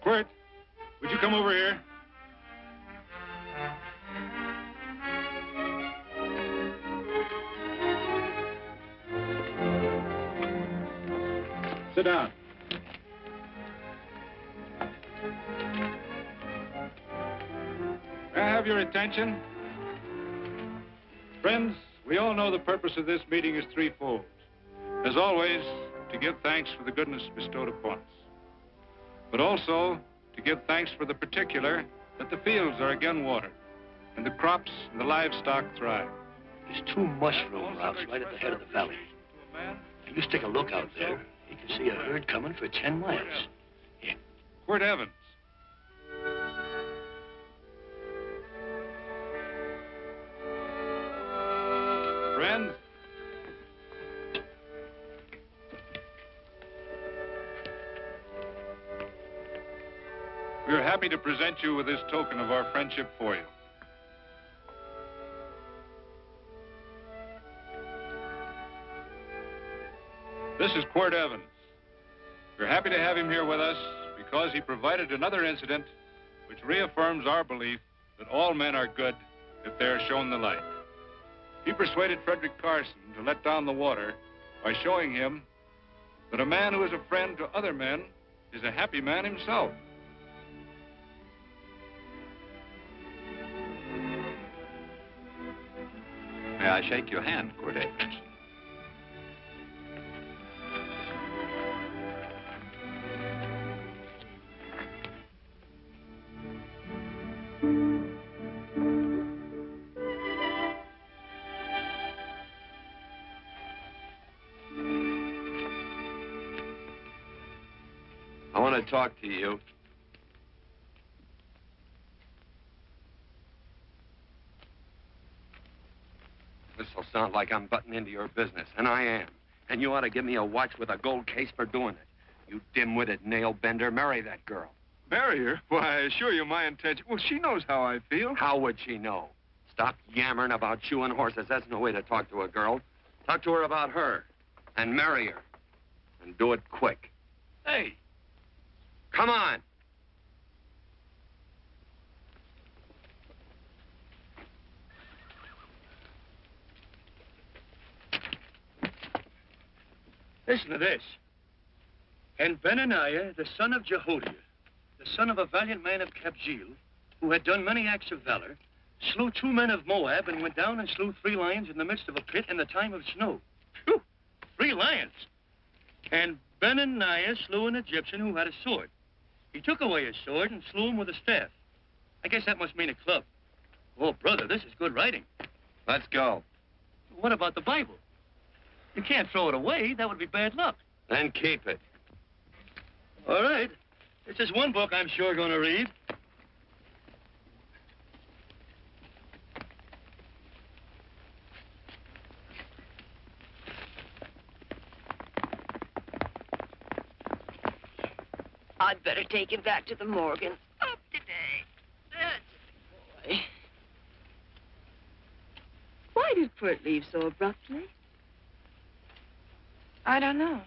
Quirt, would you come over here? Sit down. May I have your attention? Friends, we all know the purpose of this meeting is threefold. As always, to give thanks for the goodness bestowed upon us, but also to give thanks for the particular that the fields are again watered and the crops and the livestock thrive. There's two mushroom routes right at the head of the valley. If you stick a look out there, you can see a herd coming for 10 miles. Here. Quirt Evans. Friends, we are happy to present you with this token of our friendship for you. This is Quirt Evans. We're happy to have him here with us because he provided another incident which reaffirms our belief that all men are good if they are shown the light. He persuaded Frederick Carson to let down the water by showing him that a man who is a friend to other men is a happy man himself. May I shake your hand, Quirt Evans? I want to talk to you. This'll sound like I'm butting into your business, and I am. And you ought to give me a watch with a gold case for doing it. You dim-witted nail-bender, marry that girl. Marry her? Why, I assure you my intention... Well, she knows how I feel. How would she know? Stop yammering about shoeing horses. That's no way to talk to a girl. Talk to her about her, and marry her. And do it quick. Hey. Come on. Listen to this. And Benaniah, the son of Jehoiada, the son of a valiant man of Cabot, who had done many acts of valor, slew 2 men of Moab and went down and slew 3 lions in the midst of a pit in the time of snow. Phew! 3 lions. And Benaniah slew an Egyptian who had a sword. He took away his sword and slew him with a staff. I guess that must mean a club. Oh, brother, this is good writing. Let's go. What about the Bible? You can't throw it away. That would be bad luck. Then keep it. All right. This is one book I'm sure going to read. I'd better take him back to the Morgan. Up today. That's a boy. Why did Quirt leave so abruptly? I don't know.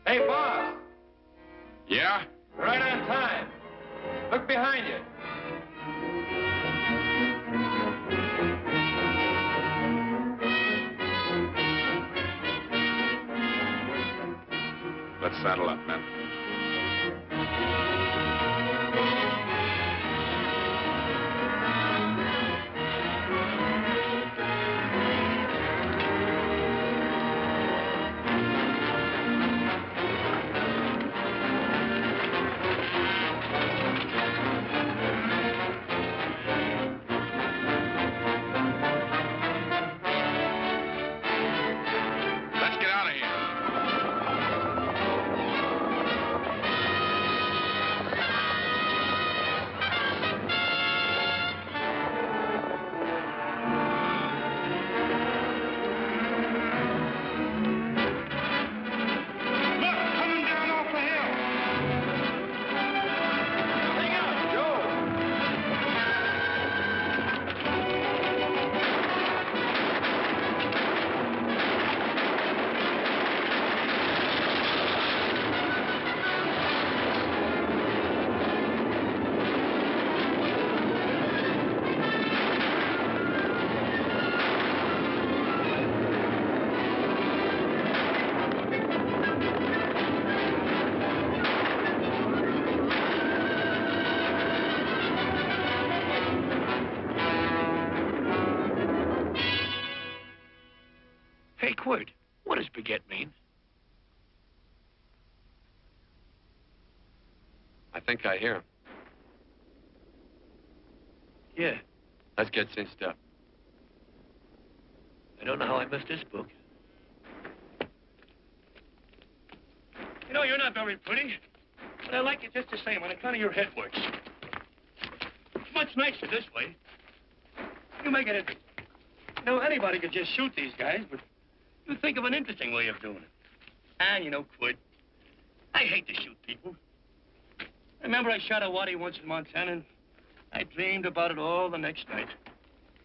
Hey, boss. Yeah? Right on time. Look behind you. Let's saddle up, men. Let's get out of here. Hey, Quirt, what does baguette mean? I think I hear him. Yeah, Let's get cinched up. I don't know how I missed this book. You know, you're not very pretty, but I like you just the same on account of your head works. It's much nicer this way. You make it interesting. You know, anybody could just shoot these guys, but you think of an interesting way of doing it. And, you know, Quirt, I hate to shoot people. Remember I shot a waddy once in Montana, and I dreamed about it all the next night.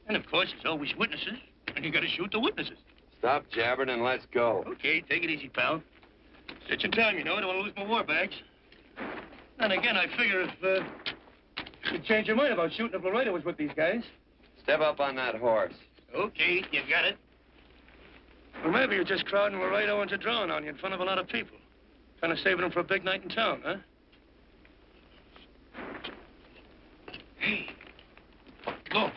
And, of course, there's always witnesses, and you gotta shoot the witnesses. Stop jabbering and let's go. Okay, take it easy, pal. Stitching time, you know. I don't want to lose my war bags. And again, I figure if you'd change your mind about shooting if Laredo was with these guys. Step up on that horse. Okay, you got it. Or maybe you're just crowding Laredo into drawing on you in front of a lot of people. Trying to save them for a big night in town, huh? Hey, look.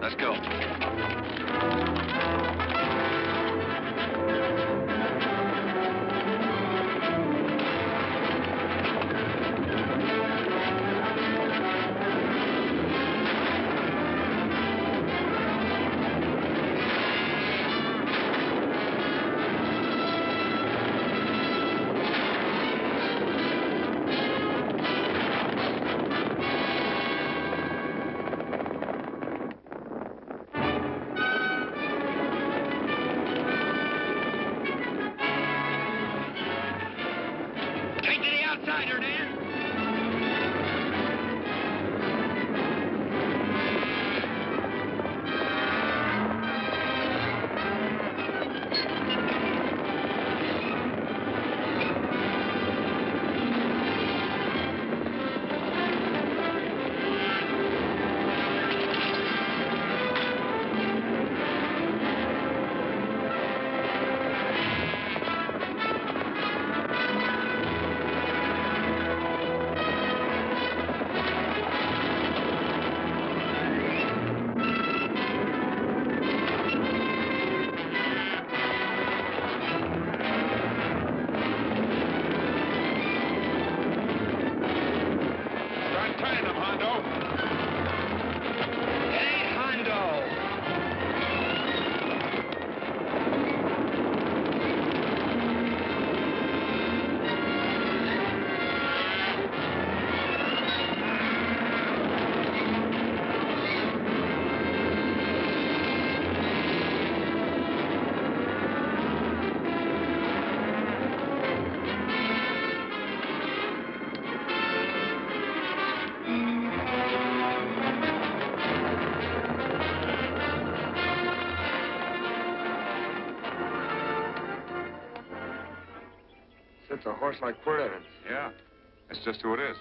Let's go. it's a horse like Quirt Evans. Yeah. That's just who it is.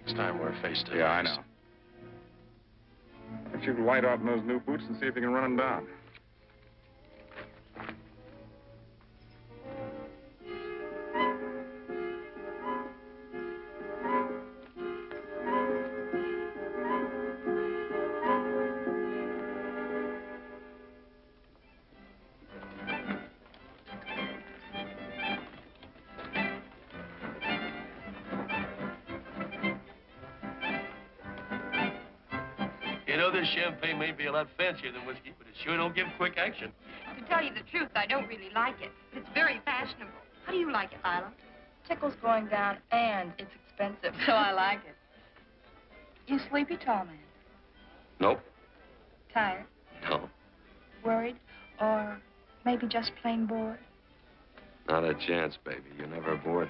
Next time we're face to face. Yeah, I know. Why don't you light out in those new boots and see if you can run him down? You know, this champagne may be a lot fancier than whiskey, but it sure don't give quick action. To tell you the truth, I don't really like it. But it's very fashionable. How do you like it, Lila? Tickle's going down, and it's expensive, so I like it. You sleepy, tall man? Nope. Tired? No. Worried? Or maybe just plain bored? Not a chance, baby. You're never bored.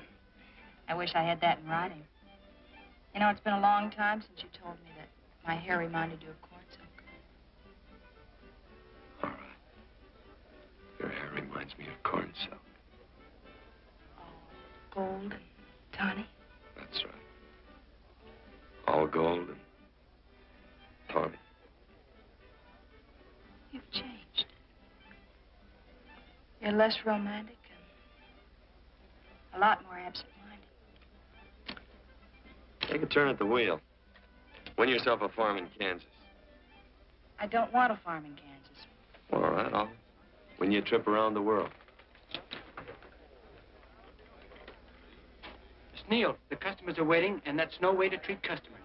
I wish I had that in writing. You know, it's been a long time since you told me that my hair reminded you of corn silk. All right. Your hair reminds me of corn silk. Gold and tawny? That's right. All gold and tawny. You've changed. You're less romantic and a lot more absent-minded. Take a turn at the wheel. Win yourself a farm in Kansas. I don't want a farm in Kansas. All right, I'll win you a trip around the world. Miss Neal, the customers are waiting, and that's no way to treat customers.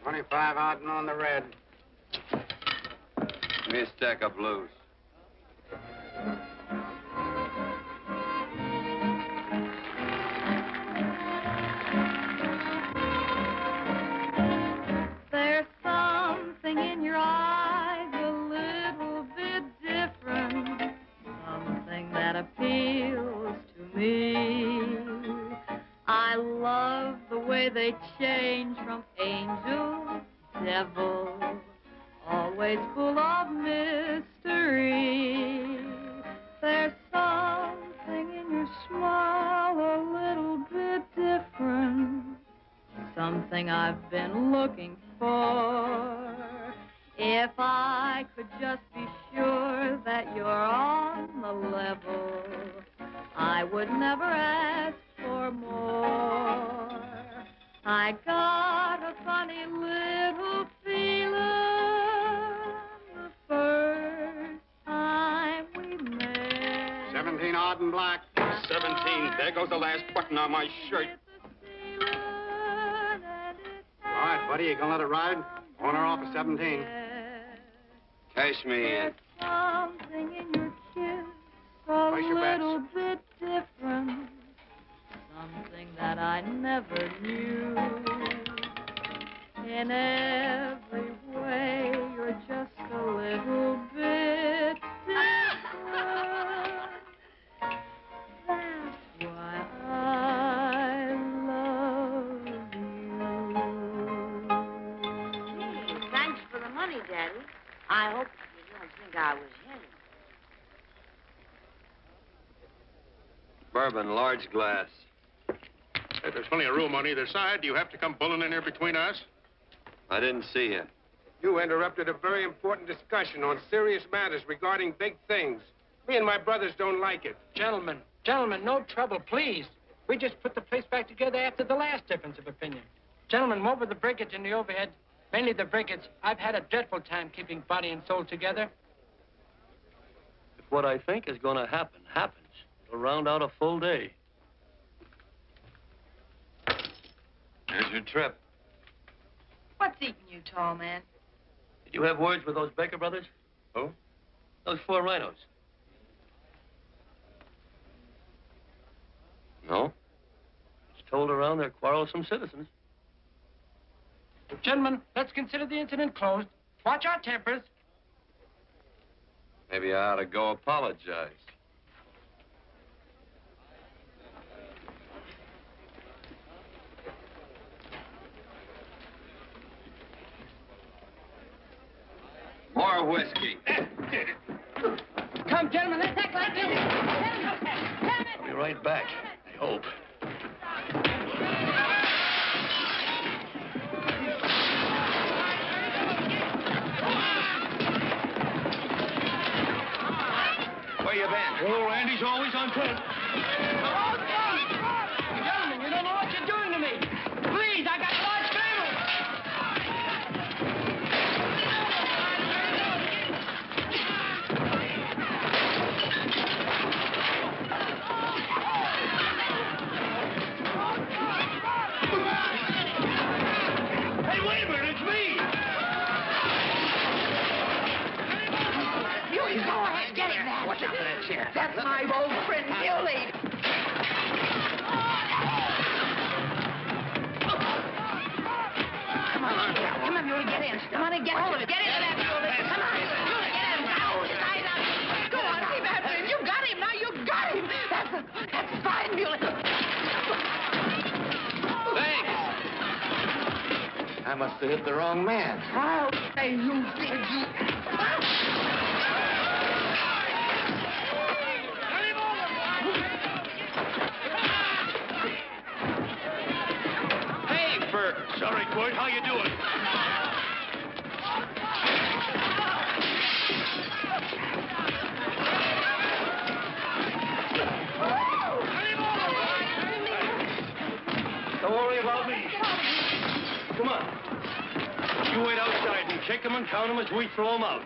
$25 out and on the red. Give me a stack of blues. There's something in your eyes a little bit different, something that appeals to me. I love the way they change from angel to devil, always full of mystery. There's something in your smile a little bit different, something I've been looking for. If I could just be sure that you're on the level, I would never ask for more. I got a funny little feeling the first time we met. 17 odd and black. 17. There goes the last button on my shirt. All right, buddy, you gonna let it ride? On or off of 17. Cash me in. Something in your kiss a Place your bets. little bit different, something that I never knew. In every way, you're just a little bit different. That's why I love you. Thanks for the money, Daddy. I hope you don't think I was in. Bourbon, large glass. Hey, there's plenty of room on either side. Do you have to come bulling in here between us? I didn't see you. You interrupted a very important discussion on serious matters regarding big things. Me and my brothers don't like it. Gentlemen, no trouble, please. We just put the place back together after the last difference of opinion. Gentlemen, what with the breakage and the overhead, mainly the breakage, I've had a dreadful time keeping body and soul together. If what I think is going to happen happens, it'll round out a full day. Here's your trip. What's eating you, tall man? Did you have words with those Baker brothers? Who? Those 4 rhinos. No? It's told around they're quarrelsome citizens. Gentlemen, let's consider the incident closed. Watch our tempers. Maybe I ought to go apologize. More whiskey. Come, gentlemen, let's act like this. I'll be right back, I hope. Where you been? Oh, Randy's always on foot. Gentlemen, you don't know what you're doing to me. Please, I got a large family. Hey, wait a minute, it's me! Muley, go ahead, get him that. Watch out for that chair. That's my old friend, Muley. Come on, Muley, get in. Come on and get hold of it. Get into that, Muley. Come on. Muley, get in. Hold his eyes out. Go on, keep after him. You got him. Now you got him. That's fine, Muley. Thanks. I must have hit the wrong man. I'll say you did, you. Hey, Bert. Sorry, Quirt. How you doing? Don't worry about me. Come on. You wait outside and kick them and count them as we throw them out.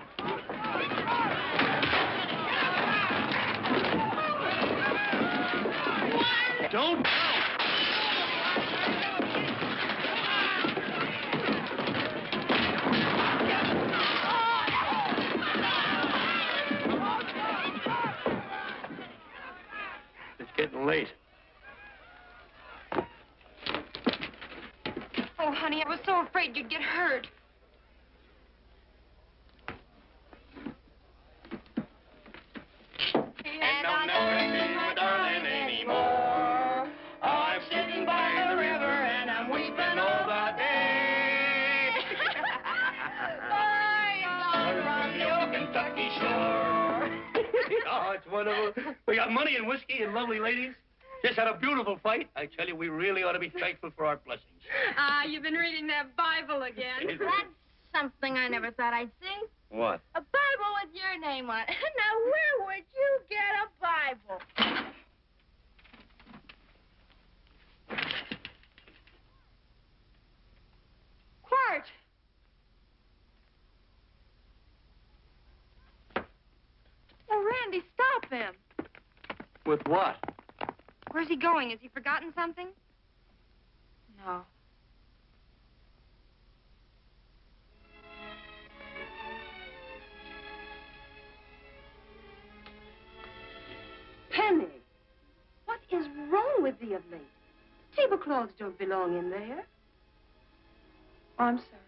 Don't count. It's getting late. Oh, honey, I was so afraid you'd get hurt. And I'll never see my darling anymore. I'm sitting by the river and I'm weeping all the day. From the old Kentucky shore. Oh, it's wonderful. We got money and whiskey and lovely ladies. Just had a beautiful fight. I tell you, we really ought to be thankful for our blessings. Ah, you've been reading that Bible again. That's something I never thought I'd see. What? A Bible with your name on it. Now, where would you get a Bible? Quirt! Oh, Randy, stop him. With what? Where's he going? Has he forgotten something? No. Penny, what is wrong with thee of late? Tablecloths don't belong in there. Oh, I'm sorry.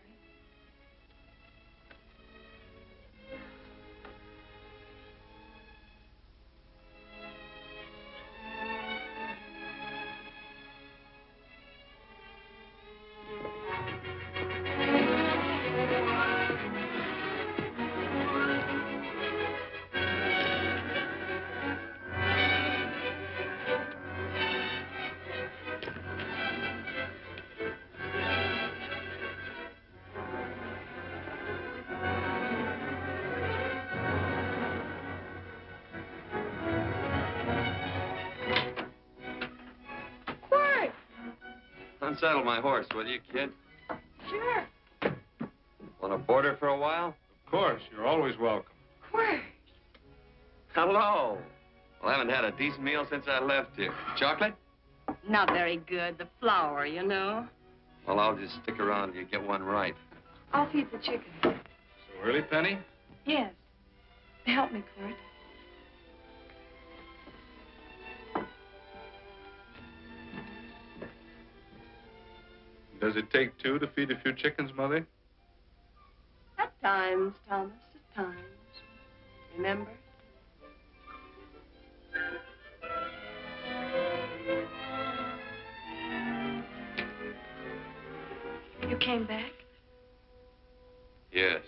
Unsaddle my horse, will you, kid? Sure. Want to board her for a while? Of course. You're always welcome. Quirt. Hello. Well, I haven't had a decent meal since I left here. Chocolate? Not very good. The flour, you know. Well, I'll just stick around till you get one right. I'll feed the chicken. So early, Penny? Yes. Help me, Quirt. Does it take two to feed a few chickens, Mother? At times, Thomas, at times. Remember? You came back? Yes.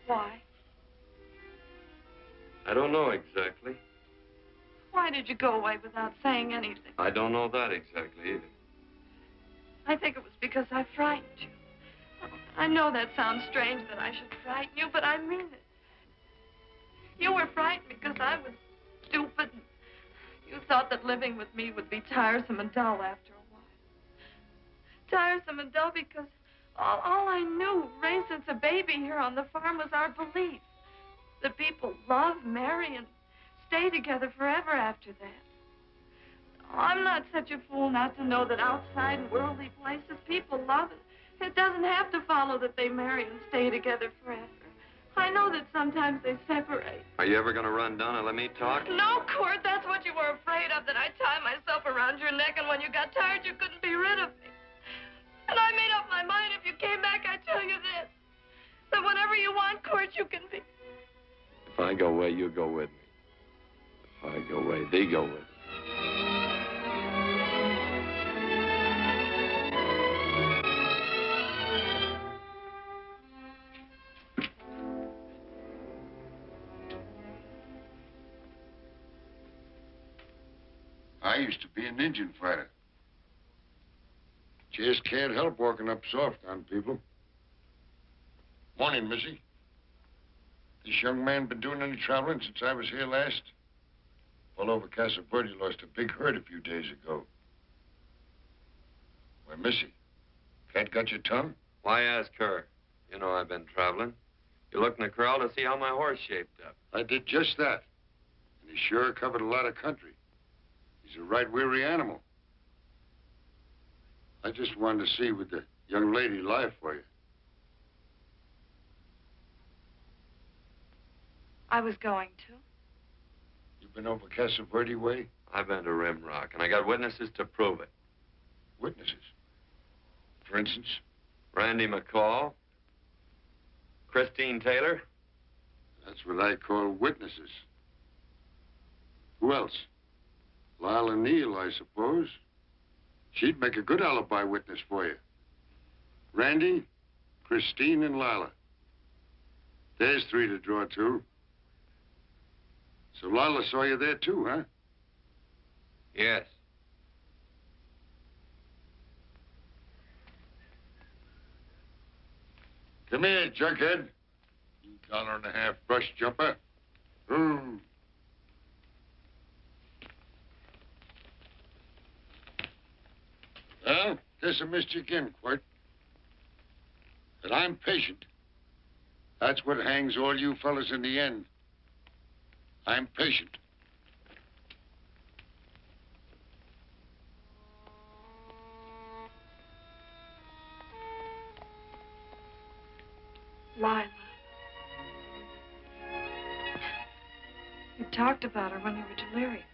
Why? I don't know exactly. Why did you go away without saying anything? I don't know that exactly either. I think it was because I frightened you. I know that sounds strange that I should frighten you, but I mean it. You were frightened because I was stupid. You thought that living with me would be tiresome and dull after a while. Tiresome and dull because all I knew, raised since a baby here on the farm, was our belief that people love, marry, and stay together forever after that. Oh, I'm not such a fool not to know that outside in worldly places people love it. It doesn't have to follow that they marry and stay together forever. I know that sometimes they separate. Are you ever going to run down and let me talk? No, Quirt, that's what you were afraid of, that I'd tie myself around your neck, and when you got tired, you couldn't be rid of me. And I made up my mind if you came back, I'd tell you this, that whatever you want, Quirt, you can be. If I go away, you go with me. If I go away, they go with me. I used to be an Indian fighter. Just can't help walking up soft on people. Morning, Missy. This young man been doing any traveling since I was here last? All over Casa Verde lost a big herd a few days ago. Why, Missy, cat got your tongue? Why ask her? You know I've been traveling. You looked in the corral to see how my horse shaped up. I did just that. And he sure covered a lot of country. He's a right weary animal. I just wanted to see would the young lady lie for you. I was going to. You've been over Casa Verde way? I've been to Rimrock, and I got witnesses to prove it. Witnesses? For instance? Randy McCall, Christine Taylor. That's what I call witnesses. Who else? Lila Neal, I suppose. She'd make a good alibi witness for you. Randy, Christine, and Lila. There's three to draw to. So Lila saw you there too, huh? Yes. Come here, junkhead. You $1.50 brush jumper. Well, guess I missed you again, Quirt. But I'm patient. That's what hangs all you fellas in the end. I'm patient. Lila. You talked about her when you were delirious.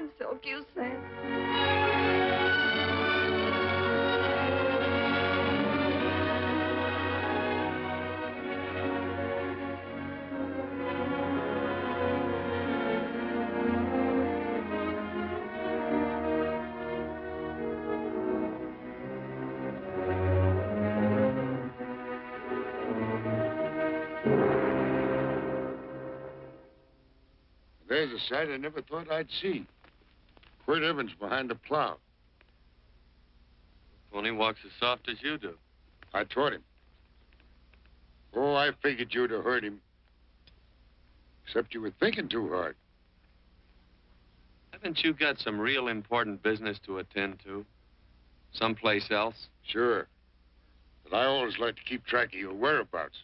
fine silk you said. There's a sight I never thought I'd see. Quirt Evans behind the plow. Pony walks as soft as you do. I taught him. Oh, I figured you'd have hurt him. Except you were thinking too hard. Haven't you got some real important business to attend to? Someplace else? Sure. But I always like to keep track of your whereabouts.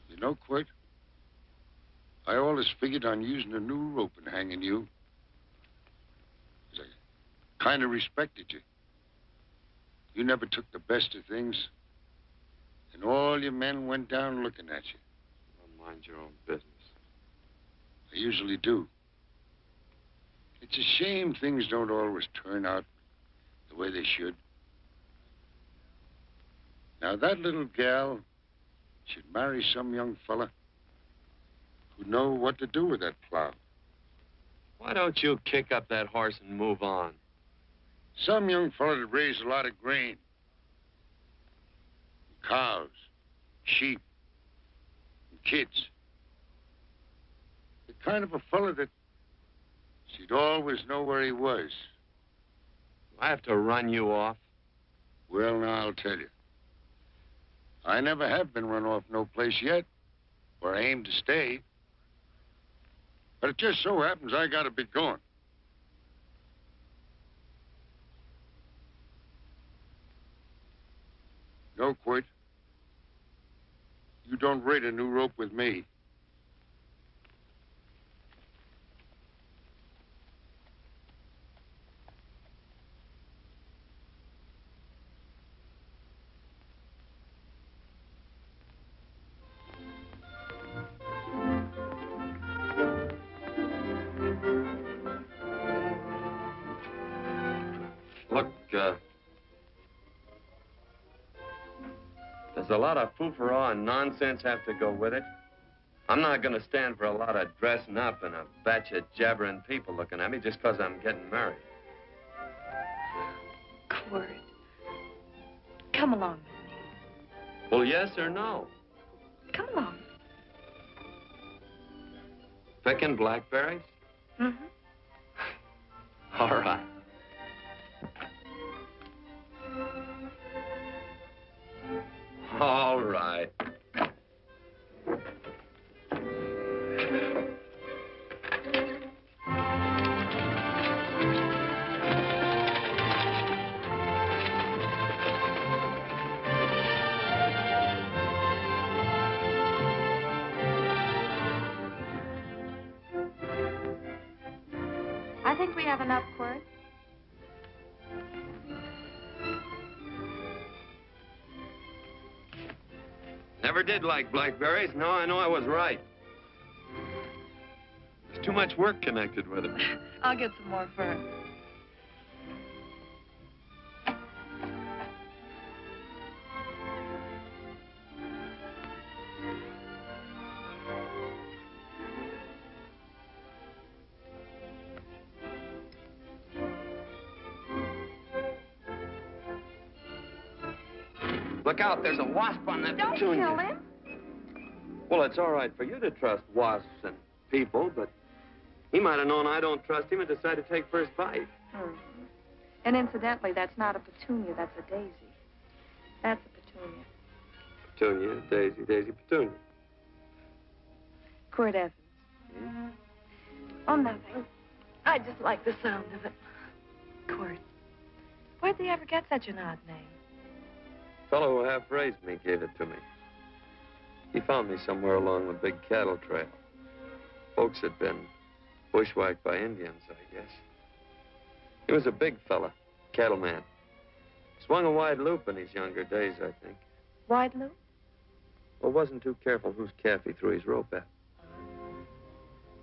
You know, Quirt, I always figured on using a new rope and hanging you. 'Cause I kind of respected you. You never took the best of things, and all your men went down looking at you. Well, mind your own business. I usually do. It's a shame things don't always turn out the way they should. Now, that little gal should marry some young fella who'd know what to do with that plow. Why don't you kick up that horse and move on? Some young fella that raised a lot of grain. Cows, sheep, and kids. The kind of a fella that she'd always know where he was. I have to run you off? Well, now, I'll tell you. I never have been run off no place yet, where I aim to stay. But it just so happens I gotta be going. No, Quirt. You don't raid a new rope with me. Look, there's a lot of foo-for-all and nonsense have to go with it. I'm not going to stand for a lot of dressing up and a batch of jabbering people looking at me just because I'm getting married. Quirt, come along with me. Well, yes or no? Come along. Picking blackberries? Mm-hmm. All right. All right. I think we have enough, Quirt. Never did like blackberries. Now I know I was right. There's too much work connected with them. I'll get some more fern. Look out, there's a wasp on that Don't petunia. kill him. Well, it's all right for you to trust wasps and people, but he might have known I don't trust him and decided to take first bite. Mm-hmm. And incidentally, that's not a petunia, that's a daisy. That's a petunia. Petunia, daisy, daisy, petunia. Quirt Evans. Hmm? Oh, nothing. I just like the sound of it. Quirt. Where'd they ever get such an odd name? Fellow who half raised me gave it to me. He found me somewhere along the big cattle trail. Folks had been bushwhacked by Indians, I guess. He was a big fella, cattleman. Swung a wide loop in his younger days, I think. Why'd Lou? Well, wasn't too careful whose calf he threw his rope at.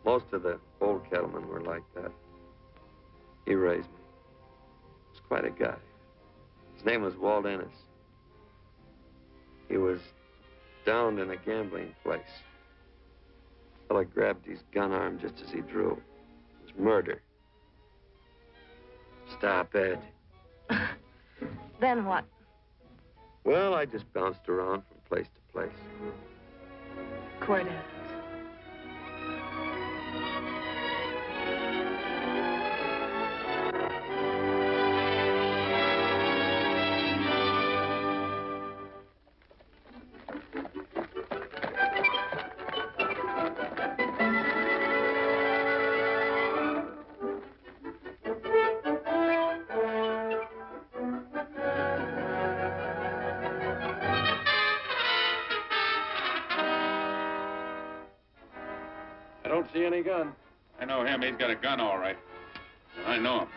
Most of the old cattlemen were like that. He raised me. He was quite a guy. His name was Walt Ennis. He was downed in a gambling place. A fella grabbed his gun arm just as he drew. It was murder. Stop it. Then what? Well, I just bounced around from place to place. Quirt Evans. I don't see any gun. I know him. He's got a gun, all right. I know him.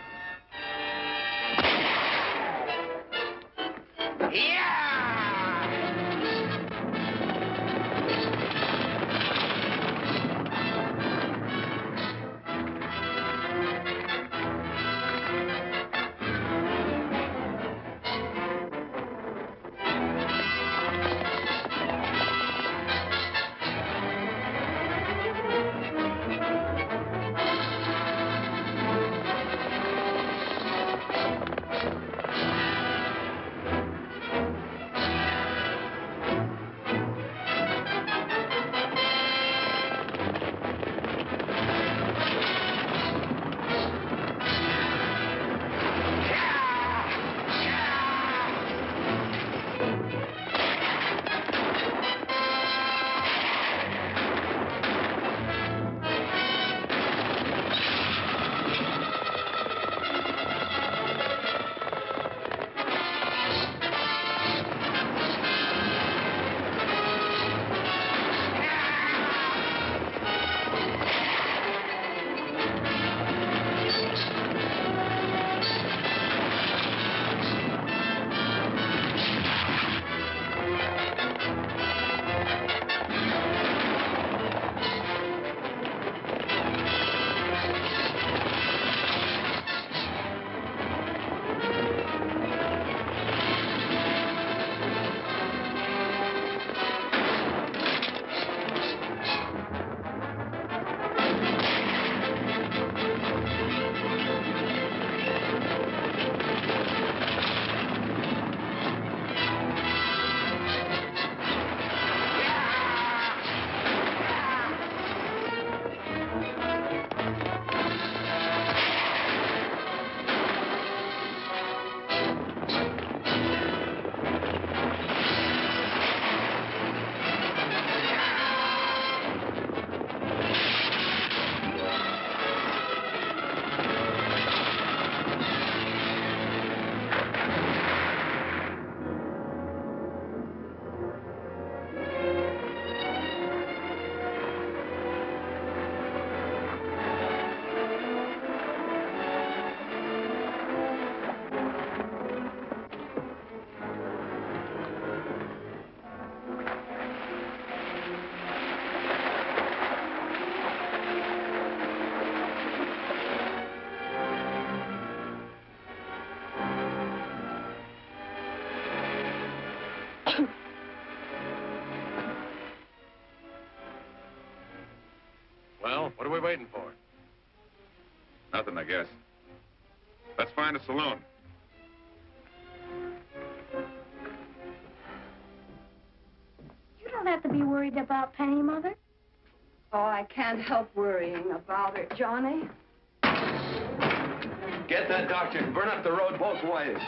Well, what are we waiting for? Nothing, I guess. Let's find a saloon. You don't have to be worried about Penny, Mother. Oh, I can't help worrying about her, Johnny. Get that doctor and burn up the road both ways.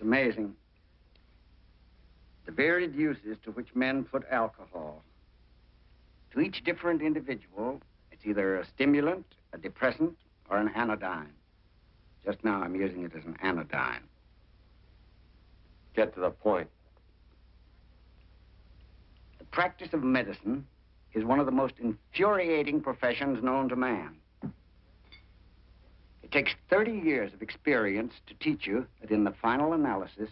It's amazing. The varied uses to which men put alcohol. To each different individual, it's either a stimulant, a depressant, or an anodyne. Just now, I'm using it as an anodyne. Get to the point. The practice of medicine is one of the most infuriating professions known to man. It takes 30 years of experience to teach you that in the final analysis,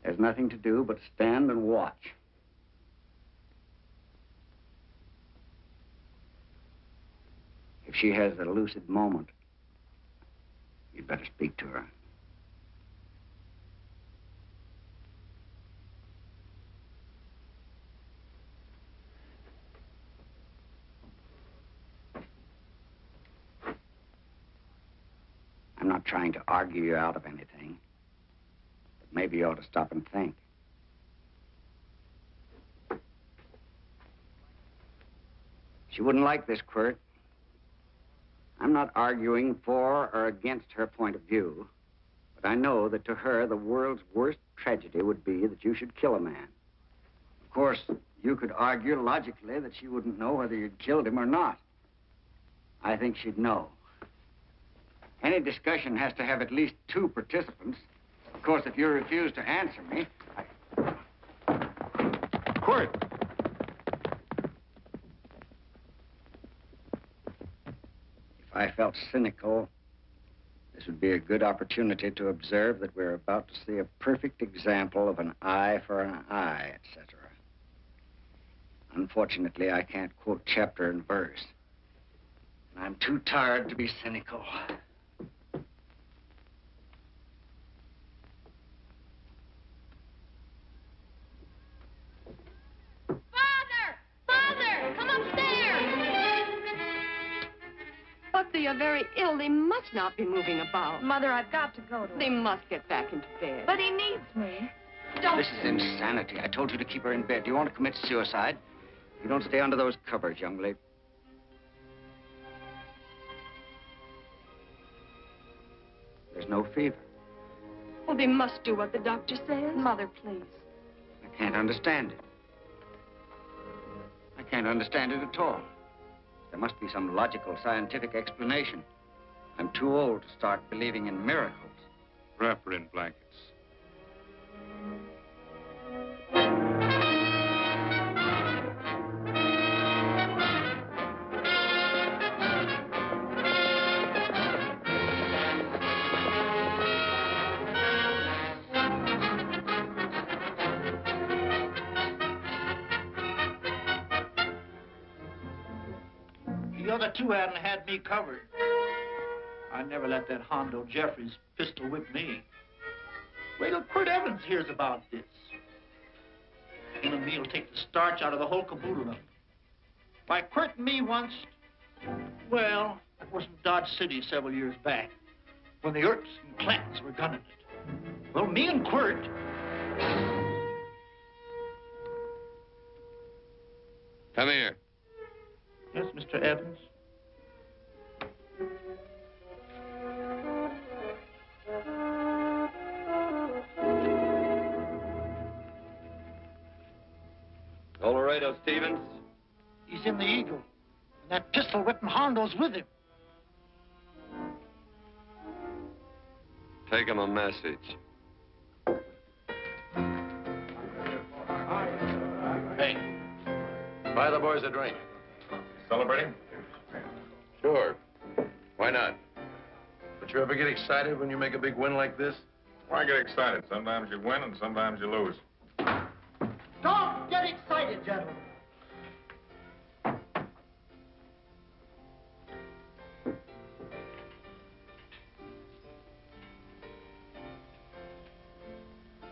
there's nothing to do but stand and watch. If she has a lucid moment, you'd better speak to her. I'm not trying to argue you out of anything, but maybe you ought to stop and think. She wouldn't like this, Quirt. I'm not arguing for or against her point of view, but I know that to her, the world's worst tragedy would be that you should kill a man. Of course, you could argue logically that she wouldn't know whether you'd killed him or not. I think she'd know. Any discussion has to have at least 2 participants. Of course, if you refuse to answer me, Quirt! If I felt cynical, this would be a good opportunity to observe that we're about to see a perfect example of an eye for an eye, etc. Unfortunately, I can't quote chapter and verse. And I'm too tired to be cynical. Father, come upstairs. But they are very ill. They must not be moving about. Mother, I've got to go to They must get back into bed. But he needs me. Don't. This is insanity. I told you to keep her in bed. Do you want to commit suicide? You don't stay under those covers, young lady. There's no fever. Well, they must do what the doctor says. Mother, please. I can't understand it. I can't understand it at all. There must be some logical, scientific explanation. I'm too old to start believing in miracles. Wrap her in blankets. The other 2 hadn't had me covered. I never let that Hondo Jeffries pistol whip me. Wait till Quirt Evans hears about this. Him and me'll take the starch out of the whole caboodle of them. Why, Quirt and me once, well, that was in Dodge City several years back, when the Earps and Clantons were gunning it. Well, me and Quirt... Come here. Yes, Mr. Evans? Laredo Stevens? He's in the Eagle. And that pistol-whipping Hondo's with him. Take him a message. Hey, buy the boys a drink. Celebrating? Sure. Why not? But you ever get excited when you make a big win like this? Why get excited? Sometimes you win and sometimes you lose. Don't get excited, gentlemen.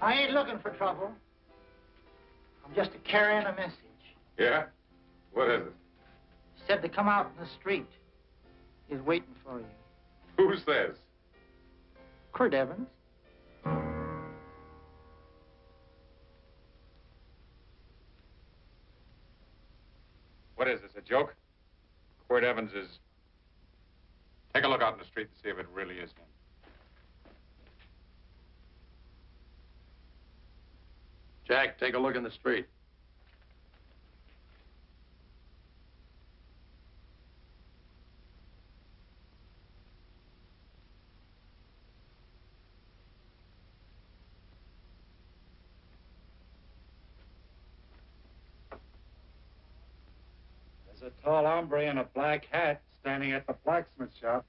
I ain't looking for trouble. I'm just carrying a message. Yeah? What is it? He said to come out in the street. He's waiting for you. Who says? Quirt Evans. What is this, a joke? Quirt Evans is... Take a look out in the street and see if it really is him. Jack, take a look in the street. There's a tall hombre in a black hat standing at the blacksmith shop.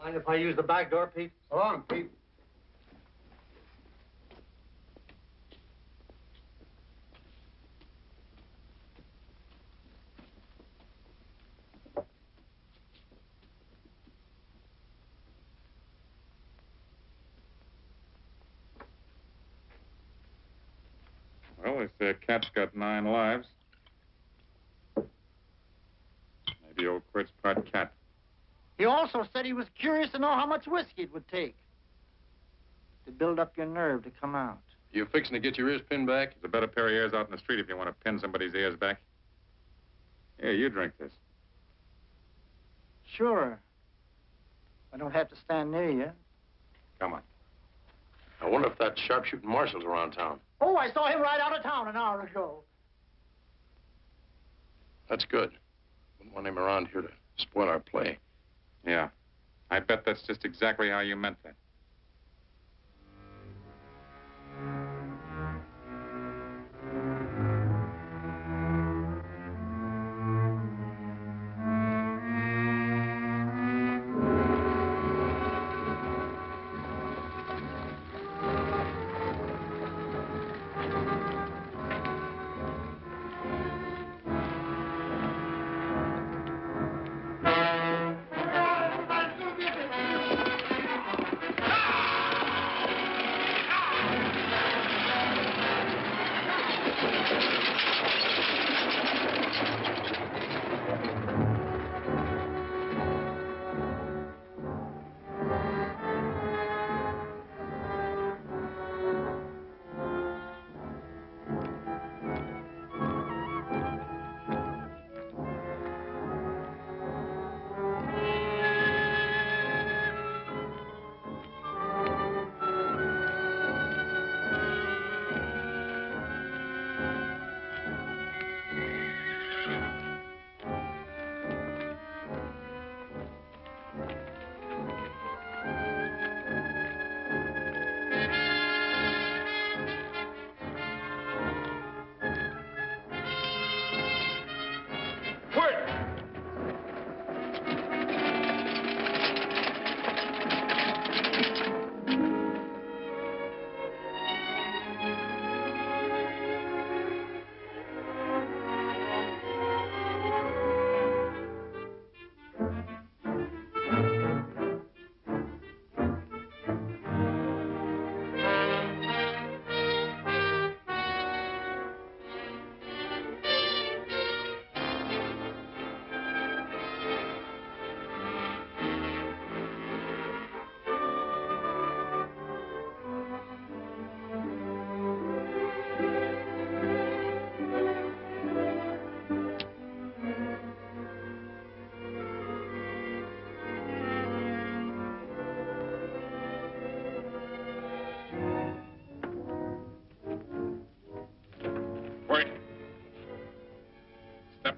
Mind if I use the back door, Pete? So long, Pete. Well, they say a cat's got 9 lives. Maybe old Quirt's part cat. He also said he was curious to know how much whiskey it would take to build up your nerve to come out. You fixing to get your ears pinned back? There's a better pair of ears out in the street if you want to pin somebody's ears back. Here, you drink this. Sure. I don't have to stand near you. Come on. I wonder if that sharpshooting Marshal's around town. Oh, I saw him right out of town an hour ago. That's good. Wouldn't want him around here to spoil our play. Yeah. I bet that's just exactly how you meant that.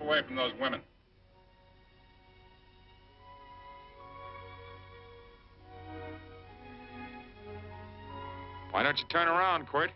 Away from those women. Why don't you turn around, Quirt?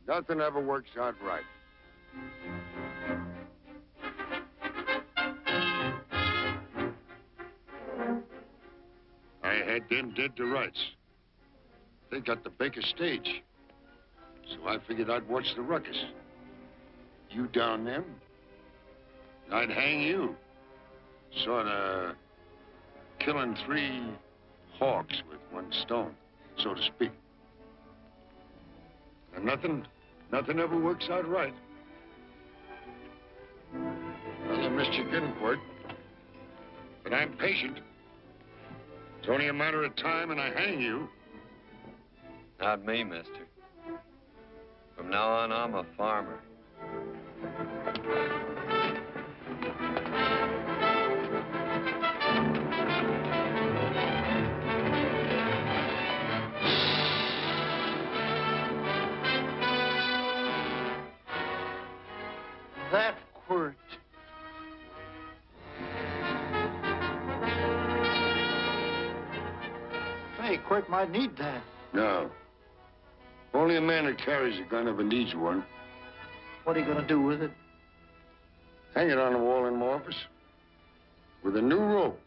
Nothing ever works out right. I had them dead to rights. They got the Baker stage. So I figured I'd watch the ruckus. You down them, and I'd hang you. Sort of killing 3 hawks with 1 stone, so to speak. And nothing ever works out right. Well, I missed you again, Quirt. But I'm patient. It's only a matter of time and I hang you. Not me, mister. From now on, I'm a farmer. That Quirt. Hey, Quirt might need that. No. Only a man that carries a gun ever needs one. What are you gonna do with it? Hang it on the wall in my office with a new rope.